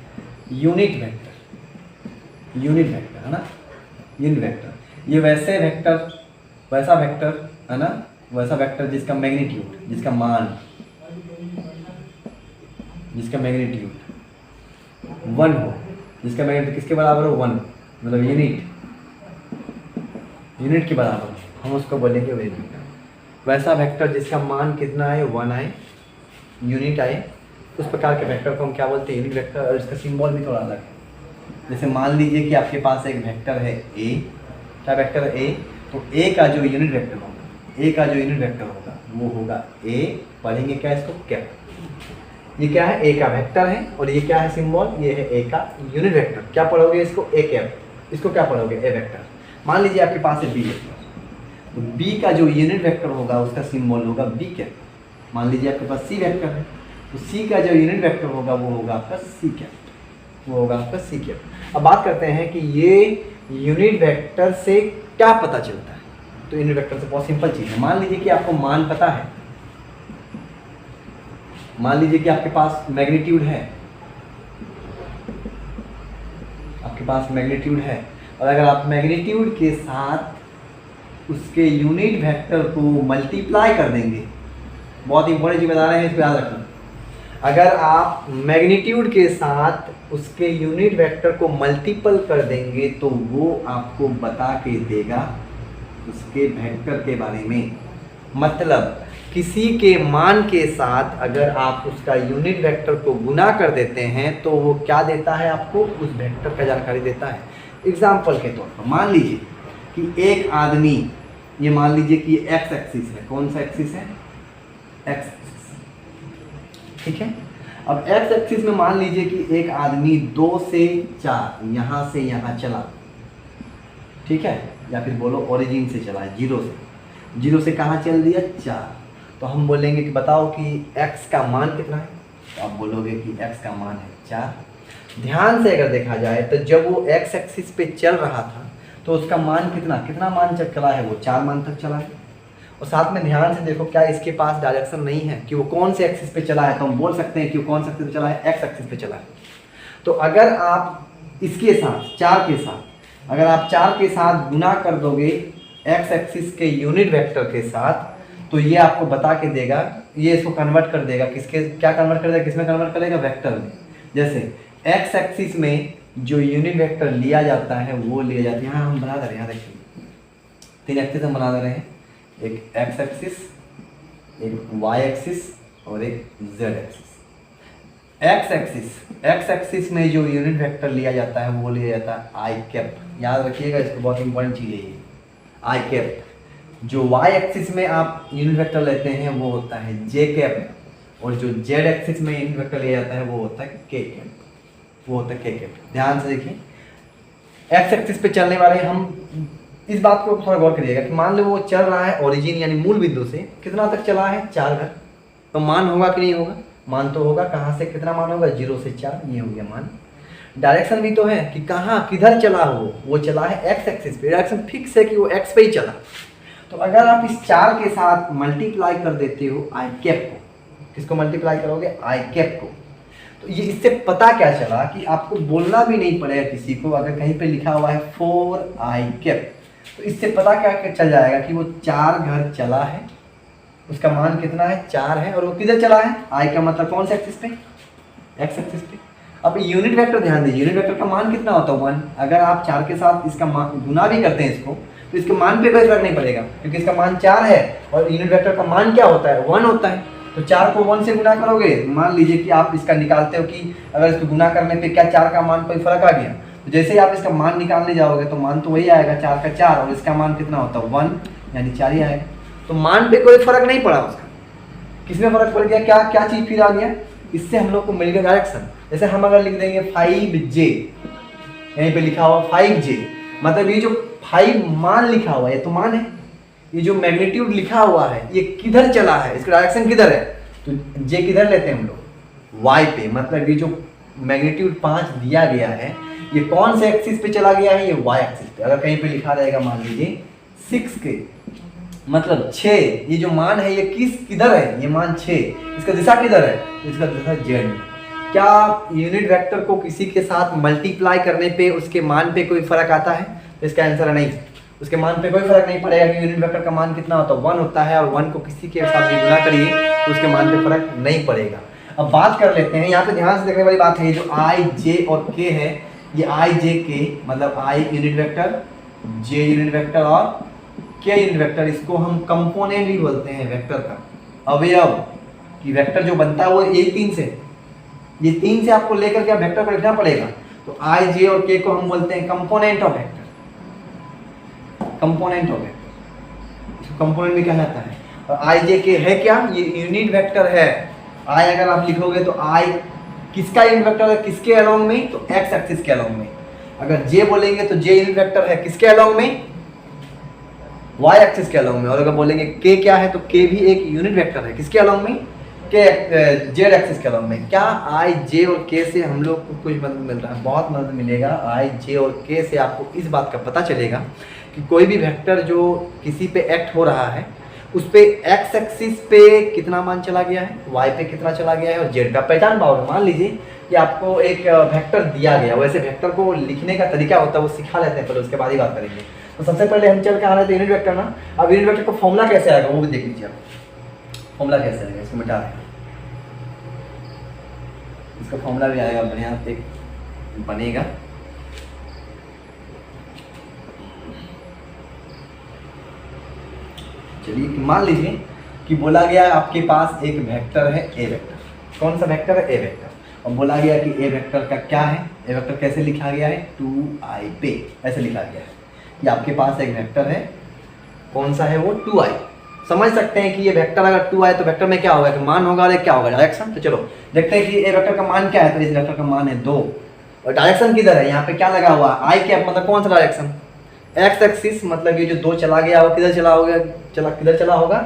यूनिट वेक्टर। यूनिट वेक्टर है ना, यूनिट वेक्टर। ये वैसे वेक्टर, वैसा वेक्टर है ना, वैसा वेक्टर जिसका मैग्नीट्यूड, जिसका मान, जिसका मैग्नीट्यूड 1 हो, जिसका मैग्नीट्यूड किसके बराबर हो, 1, मतलब यूनिट के बराबर हो, हम उसको बोलेंगे वेक्टर। वैसा वेक्टर जिसका मान कितना आए, 1 आए, यूनिट आए, उस प्रकार के वेक्टर को हम क्या बोलते हैं, यूनिट वेक्टर। और इसका सिंबल भी थोड़ा अलग है। जैसे मान लीजिए कि आपके पास एक वेक्टर है ए, क्या वेक्टर है ए, तो ए का जो यूनिट वेक्टर होगा, ए का जो यूनिट वेक्टर होगा वो होगा ए, पढ़ेंगे क्या इसको, कैप। ये क्या है, ए का वेक्टर है, और ये क्या है सिंबल, ये है ए का यूनिट वेक्टर। क्या पढ़ोगे इसको, ए कैप, इसको क्या पढ़ोगे, ए वेक्टर। मान लीजिए आपके पास है बी वेक्टर, तो बी का जो यूनिट वेक्टर होगा उसका सिंबल होगा बी कैप। मान लीजिए आपके पास सी वेक्टर है, तो सी का जो यूनिट वेक्टर होगा वो होगा आपका सी कैप, वो होगा आपका सी कैप। अब बात करते हैं कि ये यूनिट वेक्टर से क्या पता चलता है। तो यूनिट वेक्टर से बहुत सिंपल चीज़ है। मान लीजिए कि आपको मान पता है, मान लीजिए कि आपके पास मैग्नीट्यूड है, आपके पास मैग्नीट्यूड है, और अगर आप मैग्नीट्यूड के साथ उसके यूनिट वेक्टर को मल्टीप्लाई कर देंगे, बहुत इंपॉर्टेंट चीज बता रहे हैं, इसको याद रखना। अगर आप मैग्नीट्यूड के साथ उसके यूनिट वेक्टर को मल्टीपल कर देंगे तो वो आपको बता के देगा उसके वेक्टर के बारे में। मतलब किसी के मान के साथ अगर आप उसका यूनिट वेक्टर को गुना कर देते हैं तो वो क्या देता है, आपको उस वेक्टर का जानकारी देता है। एग्जाम्पल के तौर पर मान लीजिए कि एक आदमी, ये मान लीजिए कि ये एक्स एक्सिस है, कौन सा एक्सिस है, एक्स एक्सिस, ठीक है। अब एक्स एक्सिस में मान लीजिए कि एक आदमी 2 से 4 यहाँ से यहाँ चला, ठीक है, या फिर बोलो ओरिजिन से चला, जीरो से कहाँ चल दिया, 4। तो हम बोलेंगे कि बताओ कि x का मान कितना है, तो आप बोलोगे कि x का मान है 4। ध्यान से अगर देखा जाए तो जब वो x एक्सिस पे चल रहा था तो उसका मान कितना मान तक चला है, वो 4 मान तक चला है। और साथ में ध्यान से देखो, क्या इसके पास डायरेक्शन नहीं है कि वो कौन से एक्सिस पे चला है, तो हम बोल सकते हैं कि वो कौन से एक्सिस पे चला है, x एक्सिस पे चला है। तो अगर आप इसके साथ 4 के साथ अगर आप 4 के साथ गुना कर दोगे x एक्सिस के यूनिट वेक्टर के साथ, तो ये आपको बता के देगा, ये इसको कन्वर्ट कर देगा क्या कन्वर्ट कर देगा, किसमें कन्वर्ट करेगा, वेक्टर में। जैसे x एक्सिस में जो यूनिट वेक्टर लिया जाता है वो लिया जाता है, यहाँ हम बना दे रहे हैं, यहाँ देखिए 3 एक्सिस हम बना दे रहे हैं, एक x एक्सिस, एक y एक्सिस और एक z एक्सिस। x एक्सिस में जो यूनिट वेक्टर लिया जाता है वो लिया जाता है आई कैप, याद रखिएगा इसको, बहुत इंपॉर्टेंट चीज़ है ये आई कैप। जो y एक्सिस में आप यूनिट वेक्टर लेते हैं वो होता है j कैप, और जो z एक्सिस में यूनिट वेक्टर लिया जाता है वो होता है k कैप, वो होता है k कैप। ध्यान से देखिए, x एक्सिस पे चलने वाले, हम इस बात को थोड़ा गौर करिएगा कि मान लो वो चल रहा है ओरिजिन यानी मूल बिंदु से कितना तक चला है, 4 घर, तो मान होगा कि नहीं होगा, मान तो होगा। कहाँ से कितना मान होगा, 0 से 4, ये हो गया मान। डायरेक्शन भी तो है कि कहाँ किधर चला वो चला है x एक्सिस पे, डायरेक्शन फिक्स है कि वो x पे ही चला। तो अगर आप इस 4 के साथ मल्टीप्लाई कर देते हो आई कैप को, किसको मल्टीप्लाई करोगे, आई कैप को, तो ये इससे पता क्या चला कि आपको बोलना भी नहीं पड़ेगा किसी को, अगर कहीं पे लिखा हुआ है 4 आई कैप, तो इससे पता क्या चल जाएगा कि वो 4 घर चला है, उसका मान कितना है, 4 है, और वो किधर चला है, आई का मतलब कौन से एक्सिस पे, x एक्सिस पे। अब यूनिट वेक्टर ध्यान दीजिए, यूनिट वेक्टर का मान कितना होता है, 1। अगर आप 4 के साथ इसका मान गुना भी करते हैं इसको, तो इसके मान पे कोई फर्क नहीं पड़ेगा, क्योंकि इसका मान 4 है और यूनिट वेक्टर का मान क्या होता है, 1 होता है। तो 4 को 1 से गुना करोगे, मान लीजिए कि आप इसका निकालते हो कि अगर इसको गुना करने पे क्या 4 का मान कोई फर्क आ गया, तो जैसे ही आप इसका मान निकालने जाओगे तो मान तो वही आएगा 4 का 4, और इसका मान कितना होता है 1, यानी 4 ही आएगा। तो मान पे कोई फर्क नहीं पड़ा उसका, किसमें फर्क पड़ गया, क्या चीज़ फिर आ गया, इससे हम लोग को मिल गया डायरेक्शन। जैसे हम अगर लिख देंगे 5J, यहीं पे लिखा हुआ 5J, मतलब ये जो 5 मान लिखा हुआ है ये तो मान है, ये जो मैग्नीट्यूड लिखा हुआ है ये किधर चला है, इसका डायरेक्शन किधर है, तो J किधर लेते हैं हम लोग, Y पे, मतलब ये जो मैग्नीट्यूड 5 दिया गया है ये कौन से एक्सिस पे चला गया है, ये Y एक्सिस पे। अगर कहीं पे लिखा रहेगा मान लीजिए 6 के मतलब 6, ये जो मान है ये किधर है, ये मान 6, इसका दिशा किधर है, इसका दिशा Z में। क्या यूनिट वेक्टर को किसी के साथ मल्टीप्लाई करने पे उसके मान पे कोई फर्क आता है, तो इसका आंसर है नहीं, उसके मान पे कोई फर्क नहीं पड़ेगा कि यूनिट वेक्टर का मान कितना होता है, 1 होता है, और 1 को किसी के साथ भी गुना करिए तो उसके मान पे फर्क नहीं पड़ेगा। अब बात कर लेते हैं, यहाँ पे ध्यान से देखने वाली बात है, जो I J और K है, ये I J K मतलब I unit vector, J unit vector और K यूनिट वेक्टर, इसको हम कंपोनेंट भी बोलते हैं वेक्टर का, अवयव। कि वेक्टर जो बनता है वो ये 3 से, ये 3 से आपको लेकर के वेक्टर को लिखना पड़ेगा। तो I J और K को हम बोलते हैं component of vector, component of vector, इसको कंपोनेंट भी कहा जाता है। और I J K है क्या, ये यूनिट वेक्टर है। I अगर आप लिखोगे तो I किसका यूनिट वेक्टर है, किसके अलोंग में, तो x एक्सिस के अलोंग में। अगर J बोलेंगे तो J यूनिट वेक्टर है किसके अलोंग में, y एक्सिस के अलोंग में। और अगर बोलेंगे k क्या है, तो k भी एक यूनिट वेक्टर है किसके अलोंग में, z एक्सिस के अलोंग में। क्या I J और k से हम लोग को कुछ मदद मिल रहा है, बहुत मदद मिलेगा। I J और k से आपको इस बात का पता चलेगा कि कोई भी वेक्टर जो किसी पे एक्ट हो रहा है उस पे x एक्सिस पे कितना मान चला गया है, y पे कितना चला गया है, और z का पहचान पाओगे। मान लीजिए कि आपको एक वेक्टर दिया गया, वैसे वेक्टर को लिखने का तरीका होता है वो सिखा लेते हैं, पहले उसके बाद ही बात करेंगे। तो सबसे पहले हम चल के आ रहे थे यूनिट वेक्टर ना। अब यूनिट वेक्टर का फॉर्मूला कैसे आएगा वो भी देख लीजिए आप, फॉर्मूला कैसे आएगा, इसको मिटा रहे हैं, इसका फॉर्मूला भी आएगा बढ़िया से बनेगा। चलिए मान लीजिए कि बोला गया आपके पास एक वेक्टर है ए वेक्टर, कौन सा वेक्टर है, ए वेक्टर, और बोला गया कि ए वेक्टर का क्या है, ए वेक्टर कैसे लिखा गया है, 2i पे ऐसे लिखा गया है। ये आपके पास एक वेक्टर है, कौन सा है वो, 2i। समझ सकते हैं कि ये वेक्टर अगर 2 आए तो वेक्टर में क्या होगा, कि मान होगा और क्या होगा, डायरेक्शन। तो चलो देखते हैं कि ए वेक्टर का मान क्या है। तो इस वेक्टर का मान है 2, और डायरेक्शन किधर है, यहाँ पे क्या लगा हुआ, आई कैप, मतलब कौन सा डायरेक्शन, एक्स एक्सिस, मतलब ये जो 2 चला गया वो किधर चला होगा, किधर चला होगा,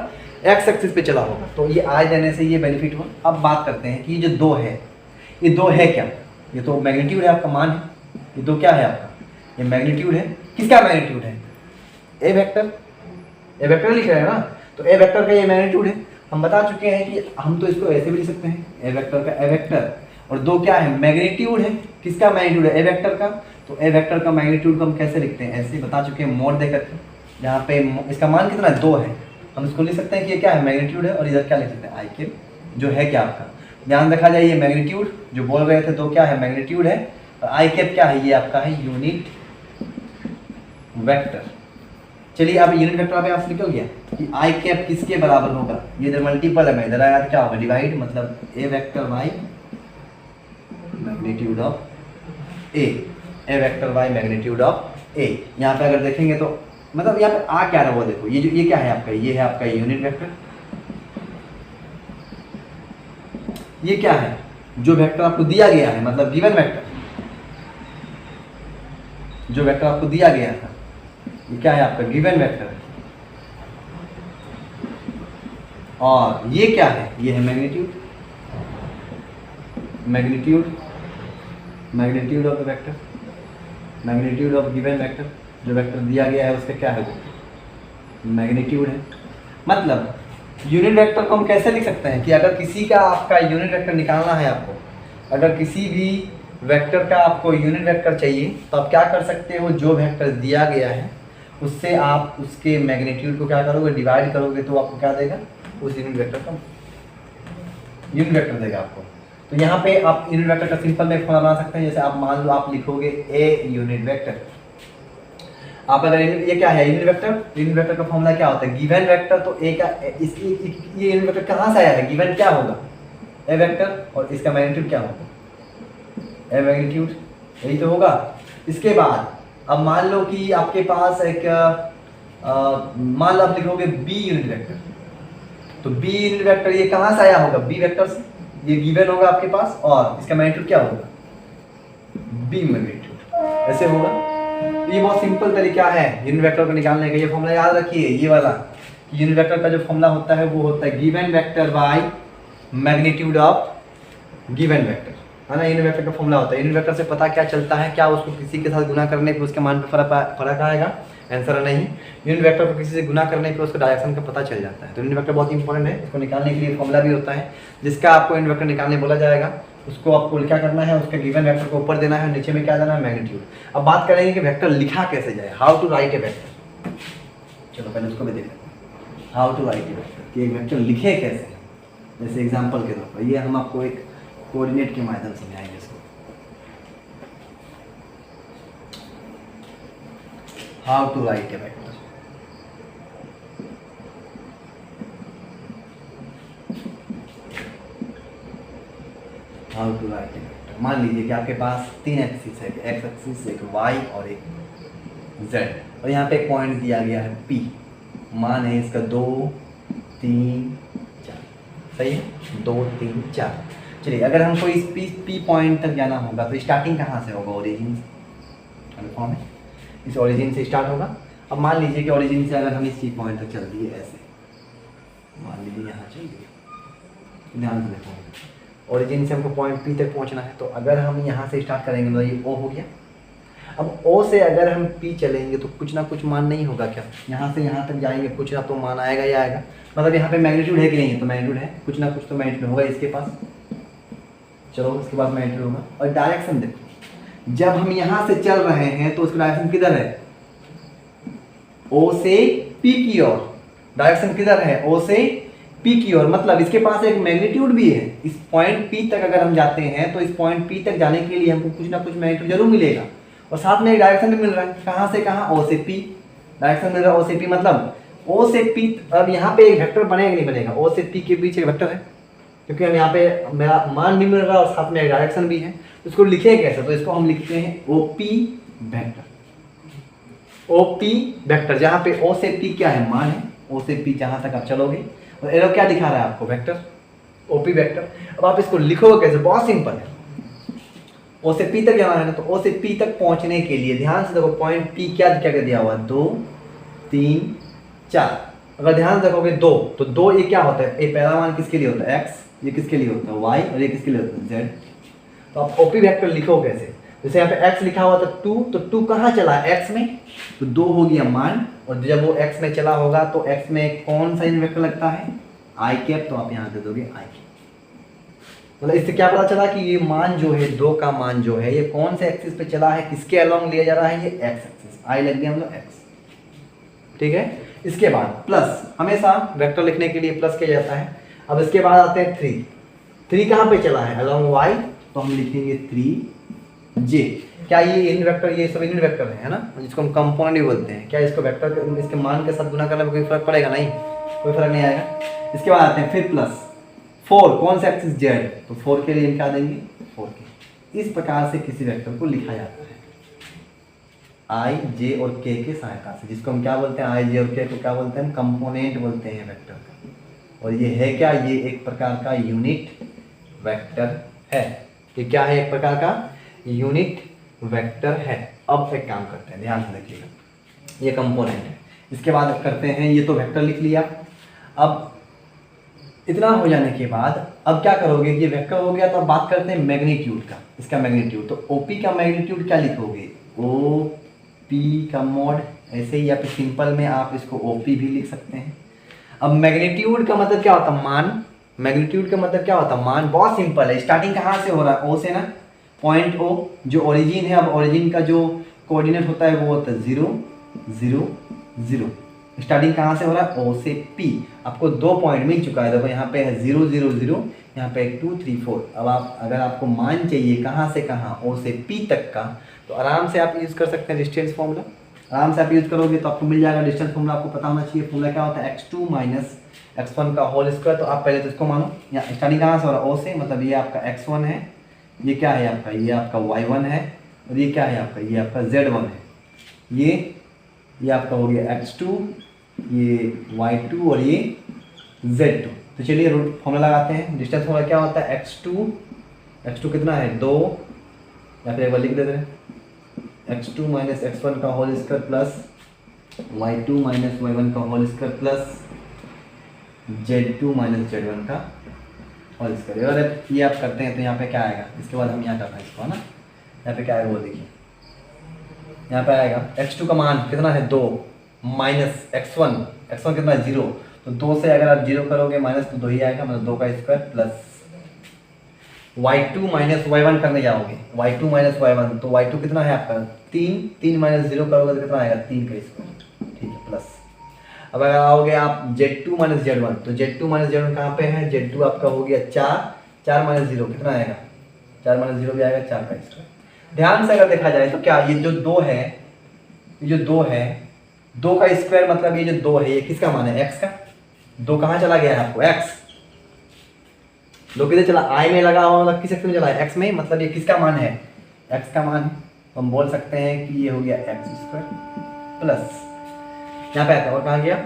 एक्स एक्सिस पे चला होगा, तो ये आ जाने से ये बेनिफिट हुआ। अब बात करते हैं कि ये जो 2 है, ये 2 है क्या? ये तो मैग्नीट्यूड है, आपका मान है। ये 2 क्या है आपका? ये मैग्नीट्यूड है। किसका मैग्नीट्यूड है? ए वेक्टर। ए वेक्टर लिख रहे हैं ना, तो ए वेक्टर का ये मैग्नीट्यूड है। हम बता चुके हैं कि हम तो इसको ऐसे भी लिख सकते हैं, ए वेक्टर का ए वेक्टर, और 2 क्या है? मैग्नीट्यूड है। किसका मैग्नीट्यूड है? ए वेक्टर का। तो ए वेक्टर का मैग्नीट्यूड को हम कैसे लिखते हैं? ऐसे बता चुके हैं, मोड देकर के। जहाँ पे इसका मान कितना है? 2 है। हम इसको लिख सकते हैं कि ये क्या है? मैग्नीट्यूड है। और इधर क्या लिख सकते हैं? आई के, जो है क्या आपका, ध्यान रखा जाए, ये मैग्नीट्यूड जो बोल रहे थे 2 क्या है? मैग्नीट्यूड है। और आई कैप क्या है? ये आपका है यूनिट वेक्टर। चलिए अब यूनिट वेक्टर पे आपसे निकल गया कि आई कैप किसके बराबर होगा? ये इधर मल्टीपल है, मैं इधर आया क्या होगा? डिवाइड, मतलब A vector by magnitude of A. A vector by magnitude of A. यहाँ पे अगर देखेंगे तो मतलब यहाँ पे आ क्या रहा है वो देखो, ये जो ये क्या है आपका? ये है आपका यूनिट वेक्टर। ये क्या है? जो वेक्टर आपको दिया गया है, मतलब गिवन वेक्टर, जो वेक्टर आपको दिया गया था, ये क्या है आपका? Given vector. और ये क्या है? ये है magnitude, magnitude, magnitude of the vector, magnitude of given vector. जो वेक्टर दिया गया है उसका क्या है? मैग्नीट्यूड है। मतलब यूनिट वेक्टर को हम कैसे लिख सकते हैं कि अगर किसी का आपका यूनिट वेक्टर निकालना है आपको, अगर किसी भी वेक्टर का आपको यूनिट वेक्टर चाहिए, तो आप क्या कर सकते हो? जो वेक्टर दिया गया है उससे आप उसके मैग्नीट्यूड को क्या करोगे? डिवाइड करोगे, तो आपको क्या देगा? उस यूनिट वेक्टर का यूनिट वेक्टर देगा आपको। तो यहाँ पे आप यूनिट वेक्टर का सिंपल में एक फॉर्मूला बना सकते हैं। जैसे आप मान लो आप लिखोगे ए यूनिट वेक्टर। आप अगर ये क्या है? Unit vector. यूनिट वेक्टर का फॉर्मूला क्या होता है? Given vector. तो ए का ये यूनिट वेक्टर कहाँ से आया है? गिवन क्या होगा? ए वेक्टर, और इसका मैग्नीट्यूड क्या होगा? ए मैग्नीट्यूड, यही तो होगा। इसके बाद अब मान लो कि आपके पास एक मान लो आप लिखोगे बी यूनिट वेक्टर। तो बी यूनिट वेक्टर ये कहाँ से आया होगा? बी वेक्टर से। ये गिवन होगा आपके पास, और इसका मैग्नीट्यूड क्या होगा? बी मैग्नीट्यूड, ऐसे होगा। तो ये बहुत सिंपल तरीका है यूनिट वेक्टर को निकालने का। ये फॉर्मूला याद रखिए, ये वाला। यूनिट वेक्टर का जो फॉर्मूला होता है वो होता है given vector by magnitude of given vector, है ना। यूनिट वेक्टर का फॉर्मूला होता है। यूनिट वेक्टर से पता क्या चलता है? क्या उसको किसी के साथ गुना करने पर उसके मान पे फर्क आएगा? आंसर नहीं। यूनिट वेक्टर को किसी से गुना करने पर उसका डायरेक्शन का पता चल जाता है। तो यूनिट वेक्टर बहुत इंपॉर्टेंट है। इसको निकालने के लिए फॉर्मूला भी होता है, जिसका आपको यूनिट वेक्टर निकालने बोला जाएगा। उसको आपको क्या करना है? उसके गिवन वेक्टर को ऊपर देना है, नीचे में क्या देना है? मैग्नीट्यूड। अब बात करेंगे कि वेक्टर लिखा कैसे जाए, how to write a vector. चलो पहले उसको भी देख लेते हैं, how to write a vector, कि एक वेक्टर लिखे कैसे। जैसे एग्जाम्पल के तौर पर ये हम आपको एक कोऑर्डिनेट के माध्यम से समझाएंगे इसको। How to write a vector. How to write a vector. मान लीजिए कि आपके पास 3 एक्सिस है, एक्स एक्सिस, एक वाई और एक जेड, और यहाँ पे एक पॉइंट दिया गया है पी। मान है इसका 2 3 4, सही है, 2 3 4। चलिए अगर हमको इस पी पॉइंट तक जाना होगा तो स्टार्टिंग कहाँ से होगा? ओरिजिन से। कन्फर्म है? इस ओरिजिन से स्टार्ट होगा। अब मान लीजिए कि ओरिजिन से अगर हम इस पॉइंट तक चल दिए ऐसे, मान लीजिए यहाँ चल दिए, ध्यान से देखो, ओरिजिन से हमको पॉइंट पी तक पहुँचना है। तो अगर हम यहाँ से स्टार्ट करेंगे तो ये ओ हो गया। अब ओ से अगर हम पी चलेंगे तो कुछ ना कुछ मान नहीं होगा क्या? यहाँ से यहाँ तक जाएंगे, कुछ ना तो मान आएगा ही आएगा। मतलब यहाँ पे मैग्नीट्यूड है कि नहीं है? तो मैग्नीट्यूड है, कुछ ना कुछ तो मैग्नीट्यूड होगा इसके पास। चलो उसके बाद मैग्नीट्यूड होगा। और डायरेक्शन देखो, जब हम यहाँ से चल रहे हैं तो उसका डायरेक्शन किधर है? ओ से पी की ओर। डायरेक्शन किधर है? ओ से पी की ओर। मतलब इसके पास एक मैग्नीट्यूड भी है। इस पॉइंट पी तक अगर हम जाते हैं तो इस पॉइंट पी तक जाने के लिए हमको कुछ ना कुछ मैग्नीट्यूड जरूर मिलेगा, और साथ में एक डायरेक्शन भी मिल रहा है। कहाँ से कहाँ? ओ से पी। डायरेक्शन मिल रहा है ओ से पी, मतलब ओ से पी। अब यहाँ पे एक वेक्टर बनेगा नहीं बनेगा? ओ से पी के बीच एक वेक्टर है, क्योंकि हम यहाँ पे मेरा मान भी मिल रहा है और साथ में एक डायरेक्शन भी है। तो इसको लिखे कैसे? तो इसको हम लिखते हैं O P vector. O P vector, जहाँ पे ओ से पी क्या है? मान है। ओ से पी जहाँ तक आप चलोगे, और एरो क्या दिखा रहा है आपको? Vector, O P vector. अब आप इसको लिखोगे कैसे? बहुत सिंपल है। ओ से पी तक जाना है ना, तो ओ से पी तक पहुंचने के लिए ध्यान से देखो, पॉइंट पी क्या दिया हुआ है? 2 3 4। अगर ध्यान से देखोगे 2, तो 2 ये क्या होता है, ये पहला मान किसके लिए होता है x, ये किसके लिए होता है y, और ये किसके लिए होता है z। तो आप ओपी वेक्टर लिखो कैसे, जैसे यहाँ पे x लिखा हुआ था 2, तो 2 कहाँ चला है x में, तो 2 हो गया मान, और जब वो x में चला होगा तो x में कौन सा यूनिट वेक्टर लगता है, i कैप, तो आप यहाँ दे दोगे i कैप। मतलब इससे क्या पता चला कि ये मान जो है 2 का मान जो है ये कौन से एक्सिस पे चला है, किसके अलोंग लिया जा रहा है, ये x एक्सिस, i लग गया मतलब x। ठीक है, इसके बाद प्लस, हमेशा वेक्टर लिखने के लिए प्लस किया जाता है। अब इसके बाद आते हैं 3 कहाँ पे चला है, अलोंग y, तो हम लिखेंगे 3j। क्या ये इन वेक्टर, ये सब यूनिट वेक्टर है ना, जिसको हम कंपोनेंट भी बोलते हैं। क्या इसको वेक्टर इसके मान के साथ गुना करने में कोई फर्क पड़ेगा, नहीं, कोई फर्क नहीं आएगा। इसके बाद आते हैं फिर प्लस 4, कौन सा एक्सिस, z, तो 4 के लिए हम क्या देंगे 4k। इस प्रकार से किसी वेक्टर को लिखा जाता है i, j और k के सहायता से, जिसको हम क्या बोलते हैं, i, j और k को क्या बोलते हैं, कंपोनेंट बोलते हैं वेक्टर का। और ये है क्या, ये एक प्रकार का यूनिट वेक्टर है। ये क्या है, एक प्रकार का यूनिट वेक्टर है। अब एक काम करते हैं, ध्यान से देखिएगा, ये कंपोनेंट है। इसके बाद करते हैं, ये तो वेक्टर लिख लिया। अब इतना हो जाने के बाद अब क्या करोगे, ये वेक्टर हो गया, तो अब बात करते हैं मैग्नीट्यूड का, इसका मैग्नीट्यूड। तो ओपी का मैग्नीट्यूड क्या लिखोगे, ओ पी का मॉड, ऐसे ही, या फिर सिंपल में आप इसको ओपी भी लिख सकते हैं। अब मैग्नीट्यूड का मतलब क्या होता है, मान। मैग्नीट्यूड का मतलब क्या होता है, मान। बहुत सिंपल है, स्टार्टिंग कहाँ से हो रहा है, ओ से ना, पॉइंट ओ जो ओरिजिन है। अब ओरिजिन का जो कोऑर्डिनेट होता है वो होता है 0 0 0। स्टार्टिंग कहाँ से हो रहा है, ओ से पी। आपको 2 पॉइंट मिल चुका है, देखो यहाँ पे है 0 0 0, यहाँ पे 2 3 4। अब आप अगर आपको मान चाहिए कहाँ से कहाँ, ओ से पी तक का, तो आराम से आप यूज़ कर सकते हैं डिस्टेंस फॉर्मूला। आराम से आप यूज़ करोगे तो आपको मिल जाएगा डिस्टेंस फॉर्मूला। आपको पता होना चाहिए फॉर्मूला क्या होता है, x2 माइनस x1 का होल स्क्वायर। तो आप पहले तो इसको मानो, यहाँ स्टार्टिंग कहाँ से हो रहा है, ओ से, मतलब ये आपका x1 है, ये क्या है आपका, ये आपका y1 है, और ये क्या है आपका, ये आपका z1 है। ये आपका हो गया x2, ये y2 और ये z2। तो चलिए रूट फॉर्मूला लगाते हैं। डिस्टेंस फॉर्मूला क्या होता है, x2 कितना है 2, या फिर एक बार लिख देते हैं, x2 माइनस x1 का whole square plus y2 minus y1 का whole square plus z2 minus z1 का होल स्क्वायर। अगर ये आप करते हैं तो यहाँ पे क्या आएगा, इसके बाद हम यहाँ करते हैं इसको, है ना। यहाँ पे क्या आएगा वो देखिए, यहाँ पे आएगा x2 का मान कितना है 2 माइनस x1 कितना है 0। तो 2 से अगर आप 0 करोगे माइनस, तो 2 ही आएगा, मतलब 2 का square plus y2 minus y1 करने जाओगे, y2 माइनस y1, तो y2 कितना है आपका 3 माइनस 0 करोगे तो कितना आएगा 3 का स्क्वायर, ठीक है, प्लस। अब अगर आओगे आप z2 माइनस z1, तो z2 माइनस z1 कहाँ पे है, z2 आपका हो गया 4 माइनस 0 कितना आएगा, 4 माइनस 0 भी आएगा 4 का स्क्वायर। ध्यान से अगर देखा जाए तो क्या ये जो 2 है, ये जो 2 है, 2 का स्क्वायर मतलब ये जो 2 है ये किसका मान है, x का। 2 कहाँ चला गया है आपको, x। 2 किधर चला, i में लगा हुआ, मतलब किस सेक्शन में चला है, x में, मतलब ये किसका मान है, x का मान है। तो हम बोल सकते हैं कि ये हो गया x स्क्वायर प्लस, यहाँ पे आता है और कहाँ गया,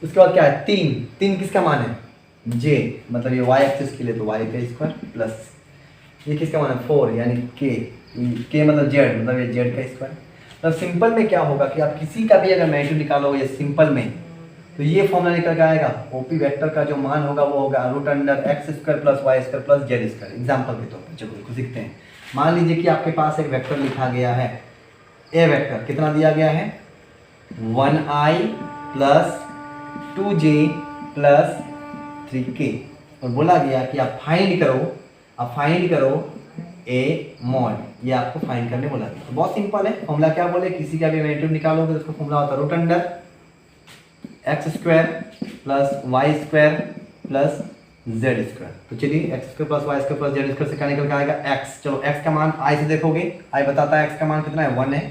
उसके बाद क्या है 3 किसका मान है, j, मतलब ये y एक्सिस के लिए तो y का स्क्वायर प्लस ये किसका मान है 4, यानी k मतलब z, मतलब ये z का स्क्वायर। तो सिंपल में क्या होगा कि आप किसी का भी अगर मैग्नीट्यूड निकालोगे सिंपल में, तो ये फॉर्मूला निकल के आएगा, ओपी वेक्टर का जो मान होगा वो होगा √x square plus y square plus z square. Example के तौर पर चलो इसको सीखते हैं। मान लीजिए कि आपके पास एक वेक्टर लिखा गया है, ए वेक्टर कितना दिया गया है 1i plus 2j plus 3k, और बोला गया कि आप फाइंड करो ए मॉड, ये आपको फाइंड करने बोला गया। तो बहुत सिंपल है फॉर्मूला, क्या बोले, किसी का भी मैग्नीट्यूड निकालोगे तो उसका फॉर्मूला होता है √x square plus y square plus z square. तो चलिए x square plus y square plus z square से क्या निकल के आएगा x। चलो x का मान i से देखोगे, i बताता है x का मान कितना है 1 है,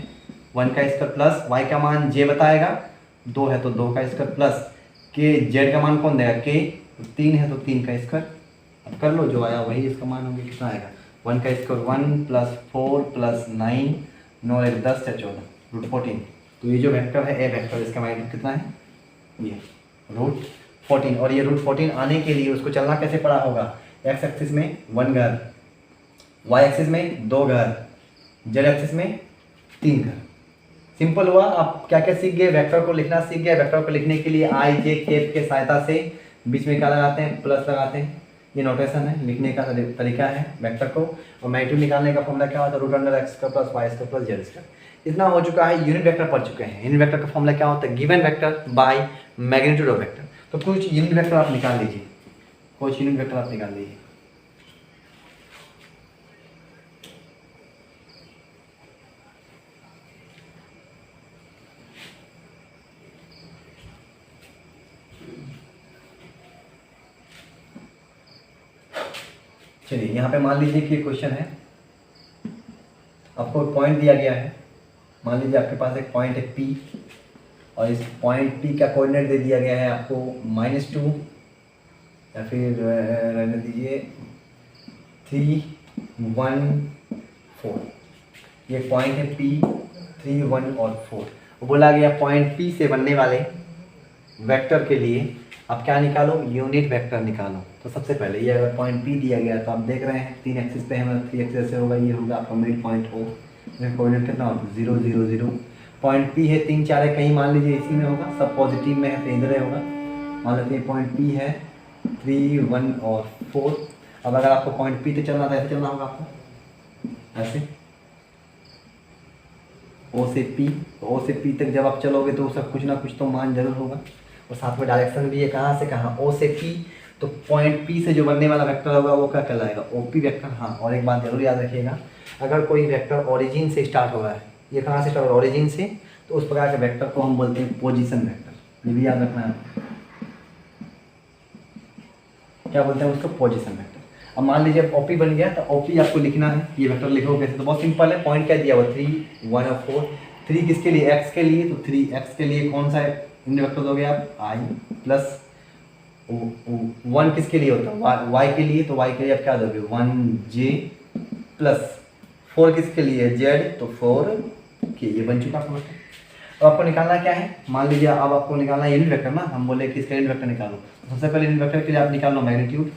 1 का स्क्वायर प्लस y का मान j बताएगा 2 है तो 2 का स्क्वायर प्लस k, z का मान कौन देगा k, तो 3 है तो 3 का स्क्वायर। अब कर लो, जो आया वही इसका मान होगा, कितना आएगा 1 का स्क्वायर 1 प्लस 4 प्लस 9 9 1 10 से 14 √14। तो ये जो वेक्टर है ए वेक्टर, इसका मैग्नीट्यूड कितना है, ये √14। और ये √14 आने के लिए उसको चलना कैसे पड़ा होगा, x एक्सिस में 1 घर, y एक्सिस में 2 घर, z एक्सिस में 3 घर। सिंपल हुआ। आप क्या क्या सीख गए, वेक्टर को लिखना सीख गए। वेक्टर को लिखने के लिए आई जे केप के सहायता से बीच में क्या लगाते हैं, प्लस लगाते हैं। ये नोटेशन है, लिखने का तरीका है वेक्टर को। और मैग्नीट्यूड निकालने का फॉर्मूला क्या होता है, root under X square plus Y square plus Z square. इतना हो चुका है। यूनिट वेक्टर पढ़ चुके हैं। यूनिट वेक्टर का फॉर्मूला क्या होता है, given vector by magnitude of vector. तो कुछ यूनिट वेक्टर आप निकाल लीजिए, कुछ यूनिट वेक्टर आप निकाल लीजिए। चलिए यहाँ पे मान लीजिए कि क्वेश्चन है, आपको पॉइंट दिया गया है। मान लीजिए आपके पास एक पॉइंट है P, और इस पॉइंट P का कोऑर्डिनेट दे दिया गया है आपको -2 या फिर रहने दीजिए 3, 1, 4। ये पॉइंट है P 3, 1 और 4। वो बोला गया पॉइंट P से बनने वाले वेक्टर के लिए आप क्या निकालो, यूनिट वेक्टर निकालो। तो सबसे पहले ये अगर पॉइंट P दिया गया तो आप देख रहे हैं 3 एक्सिस पे है, 3 एक्सिस से होगा, ये होगा आपका मिड पॉइंट O। इसमें कोऑर्डिनेट कितना होगा 0, 0, 0। पॉइंट P है 3, 4 है, कहीं मान लीजिए इसी में होगा, सब पॉजिटिव में है तो इधर ही होगा। मान लेते हैं पॉइंट P है 3, 1 और 4। अब अगर आपको पॉइंट P तक चलना था, ऐसे चलना होगा आपको, ऐसे O से P। तो O से P तक जब आप चलोगे तो उसका कुछ ना कुछ तो मान जरूर होगा, और साथ में डायरेक्शन भी है, कहाँ से कहाँ, O से P। तो पॉइंट P से जो बनने वाला वेक्टर होगा वो क्या कहलाएगा, OP वेक्टर। हाँ, और एक बात जरूर याद रखिएगा, अगर कोई वेक्टर ओरिजिन से स्टार्ट हो रहा है, ये कहाँ से स्टार्ट हो रहा है, ओरिजिन से, तो उस प्रकार के वेक्टर को हम बोलते हैं पोजीशन वेक्टर। ये भी याद रखना है, क्या बोलते हैं उसको, पोजीशन वेक्टर। अब मान लीजिए OP बन गया, तो OP आपको लिखना है, ये वेक्टर लिखो कैसे, तो बहुत सिंपल है। पॉइंट क्या दिया हुआ 3, 1 और 4। 3 किसके लिए, x के लिए, तो 3x के लिए कौन सा यूनिट वेक्टर दोगे आप, I प्लस 1 किसके लिए होता है, y के लिए, तो y के लिए आप क्या दोगे 1j प्लस 4 किसके लिए, z, तो 4k। ये बन चुका आपका वेक्टर। अब आपको निकालना क्या है, मान लीजिए अब आपको निकालना है यूनिट वेक्टर ना, हम बोले कि इसका यूनिट वेक्टर निकालो। तो सबसे पहले यूनिट वेक्टर के लिए आप निकाल लो मैग्नीट्यूड।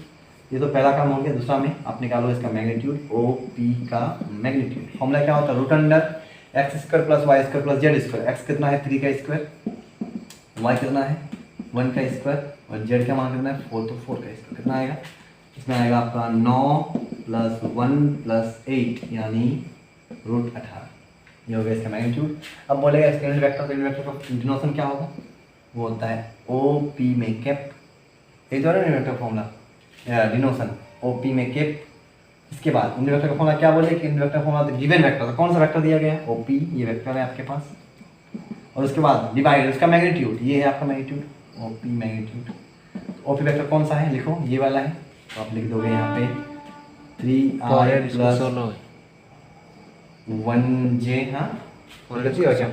ये तो पहला काम हो गया। दूसरा में आप निकालो इसका मैग्नीट्यूड, OP का मैग्नीट्यूड। फॉर्मूला क्या होता है, root under X square plus Y square plus Z square. X कितना है 3 का स्क्वायर, वाई कितना है 1 का स्क्वायर, और जेड का मान कितना है 4, तो 4 का स्क्वायर। कितना आएगा, इसमें आएगा आपका 9 प्लस 1 प्लस 8 यानी रूट 18। ये हो गया इसका मैग्नीट्यूड। अब बोलेगा इसका यूनिट वेक्टर, तो यूनिट वेक्टर का डिनोशन क्या होगा, वो होता है OP में कैप। एक तो यूनिट वेक्टर फॉर्मूला डिनोशन OP में कैप। इसके बाद यूनिट वेक्टर का फॉर्मूला क्या बोले कि यूनिट वेक्टर फॉर्मूला, तो गिवन वेक्टर, तो कौन सा वेक्टर दिया गया है, OP, ये वेक्टर है आपके पास। और उसके बाद डिवाइड उसका मैग्नीट्यूड, ये है आपका magnitude, OP magnitude. OP vector कौन सा है, लिखो ये वाला है, तो आप लिख दोगे यहाँ पे 3i प्लस 1j। हाँ, गलती हो क्या,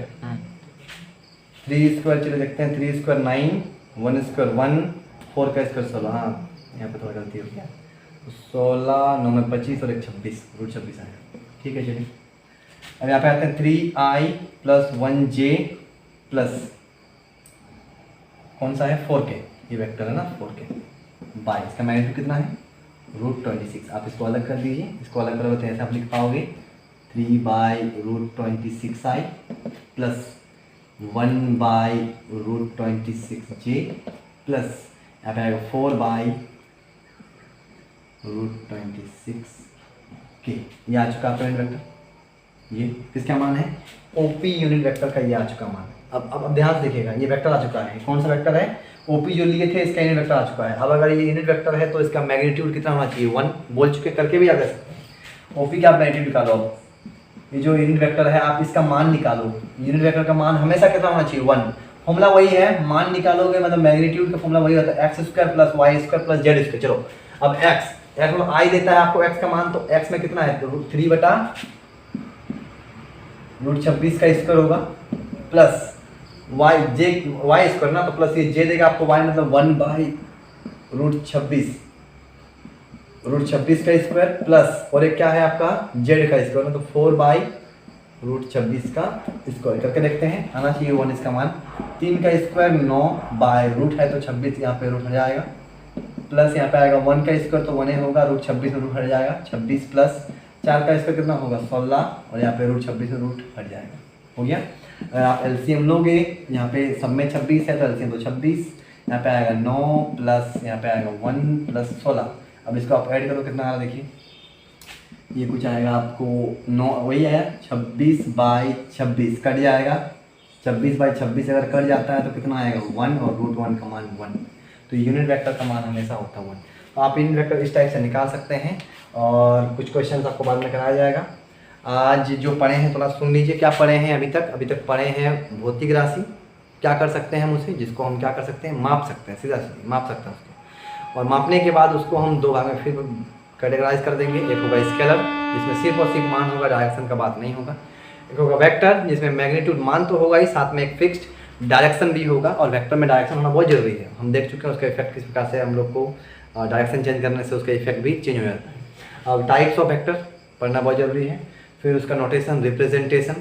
3 स्क्वायर, चले देखते हैं, 3 स्क्वायर 9, 1 स्क्वायर 1, 4 का स्क्वायर 16। हाँ, यहाँ पे थोड़ा गलती हो गया, 16, 9 में 25 और 1 26, रूट 26 आएगा। ठीक है, चलिए अब यहाँ पे आते हैं 3i प्लस 1j प्लस कौन सा है 4k, ये वेक्टर है ना 4k बाय इसका मैग्नीट्यूड कितना है रूट 26। आप इसको अलग कर दीजिए, इसको अलग करोगे तो ऐसे आप लिख पाओगे 3/√26i प्लस 1/√26j प्लस यहाँ पे आएगा 4/√26k। ये आ चुका आपका यूनिट वेक्टर। ये किसका मान है, ओपी यूनिट वेक्टर का ये आ चुका मान। अब ध्यान से देखिएगा, ये वेक्टर आ चुका है, कौन सा वेक्टर है, ओपी जो लिए थे इसका यूनिट वेक्टर आ चुका है। अब अगर ये यूनिट वेक्टर है तो इसका मैग्नीट्यूड कितना होना चाहिए 1, बोल चुके करके भी आ जा सकते हैं। ओपी का आप मैग्नीट्यूड निकालो, अब ये जो यूनिट वेक्टर है आप इसका मान निकालो। यूनिट वेक्टर का मान हमेशा कितना होना चाहिए 1। फॉर्मूला वही है, मान निकालोगे मतलब मैग्नीट्यूड का फॉर्मूला वही होता है x² plus y² plus z²। चलो अब x में आई देता है आपको x का मान, तो x में कितना है 3/√26 का स्क्वायर होगा प्लस y² ना, तो प्लस ये j देगा आपको y मतलब 1/√26 का स्क्वायर प्लस और एक क्या है आपका z का स्क्वायर, मतलब 4/√26 का स्क्वायर करके देखते हैं, आना चाहिए 1 इसका मान। 3 का स्क्वायर 9/रूट है तो 26 यहाँ पे रूट हट जाएगा, प्लस यहाँ पे आएगा 1 का स्क्वायर तो 1 होगा, √26 में रूट हट जाएगा 26 प्लस 4 का स्क्वायर कितना होगा 16 और यहाँ पे √26 में रूट हट जाएगा, हो गया। अगर आप एलसीएम लोगे, यहाँ पे सब में 26 है तो एलसीएम तो 26, यहाँ पे आएगा 9 प्लस यहाँ पे आएगा 1 प्लस 16। अब इसको आप ऐड करो कितना आ रहा है देखिए, ये कुछ आएगा आपको 9, वही आया 26/26 कट जाएगा। 26/26 अगर कट जाता है तो कितना आएगा 1 और √1 का मान 1। तो यूनिट वेक्टर का मान हमेशा होता है 1। तो आप यूनिट वेक्टर इस टाइप से निकाल सकते हैं और कुछ क्वेश्चन आपको बाद में कराया जाएगा। आज जो पढ़े हैं थोड़ा सुन लीजिए, क्या पढ़े हैं अभी तक पढ़े हैं भौतिक राशि, क्या कर सकते हैं हम उसे, जिसको हम क्या कर सकते हैं, माप सकते हैं, सीधा माप सकते हैं उसको। और मापने के बाद उसको हम दो भाग में फिर कैटेगराइज कर देंगे। एक होगा स्केलर जिसमें सिर्फ और सिर्फ मान होगा, डायरेक्शन का बात नहीं होगा। एक होगा वेक्टर जिसमें मैग्नीट्यूड मान तो होगा ही, साथ में एक फिक्स्ड डायरेक्शन भी होगा। और वेक्टर में डायरेक्शन होना बहुत जरूरी है, हम देख चुके हैं उसका इफेक्ट किस प्रकार से हम लोग को डायरेक्शन चेंज करने से उसका इफेक्ट भी चेंज हो जाता है। अब टाइप्स ऑफ वेक्टर पढ़ना बहुत जरूरी है, फिर उसका नोटेशन, रिप्रेजेंटेशन,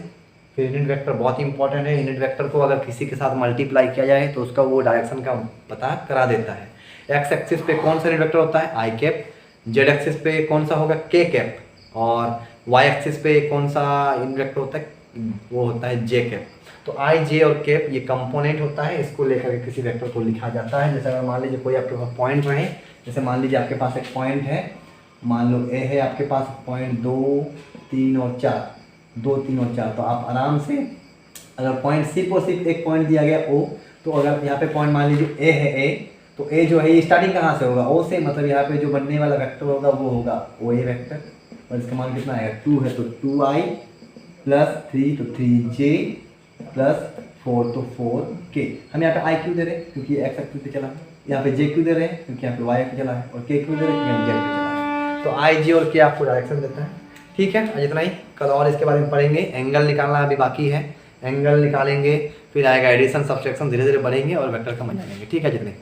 फिर यूनिट वेक्टर बहुत इंपॉर्टेंट है। यूनिट वेक्टर को अगर किसी के साथ मल्टीप्लाई किया जाए तो उसका वो डायरेक्शन का पता करा देता है। एक्स एक्सिस पे कौन सा यूनिट वेक्टर होता है, आई कैप। जेड एक्सिस पे कौन सा होगा, के कैप। और वाई एक्सिस पे कौन सा यूनिट वेक्टर होता है, वो होता है जे कैप। तो आई, जे और कैप ये कंपोनेंट होता है, इसको लेकर के किसी वेक्टर को लिखा जाता है। जैसे अगर मान लीजिए कोई आपके पास पॉइंट रहे, जैसे मान लीजिए आपके पास एक पॉइंट है, मान लो ए है आपके पास पॉइंट 2, 3 और 4, 2, 3 और 4। तो आप आराम से अगर पॉइंट सिर्फ और सिर्फ एक पॉइंट दिया गया ओ, तो अगर यहाँ पे पॉइंट मान लीजिए ए है, ए तो ए जो है ये स्टार्टिंग कहाँ से होगा, ओ से। मतलब यहाँ पे जो बनने वाला वेक्टर होगा वो होगा ओ ए वेक्टर। और इसका मान कितना आएगा, 2 है तो 2i प्लस 3 तो 3j प्लस 4 तो 4k। हम यहाँ पे आई क्यों दे रहे हैं, क्योंकि एक्स एक्सिस पे चला है। यहाँ पे जे क्यों दे रहे हैं, क्योंकि यहाँ पे वाई पे चला है। और के क्यों दे रहे हैं, क्योंकि हम जेड पे चला है। तो आई, जे और के आपको डायरेक्शन देता है। ठीक है, आज इतना ही। कल और इसके बारे में पढ़ेंगे। एंगल निकालना अभी बाकी है, एंगल निकालेंगे, फिर आएगा एडिशन, सब्सट्रैक्शन, धीरे धीरे बढ़ेंगे और वेक्टर का मजा लेंगे। ठीक है जितने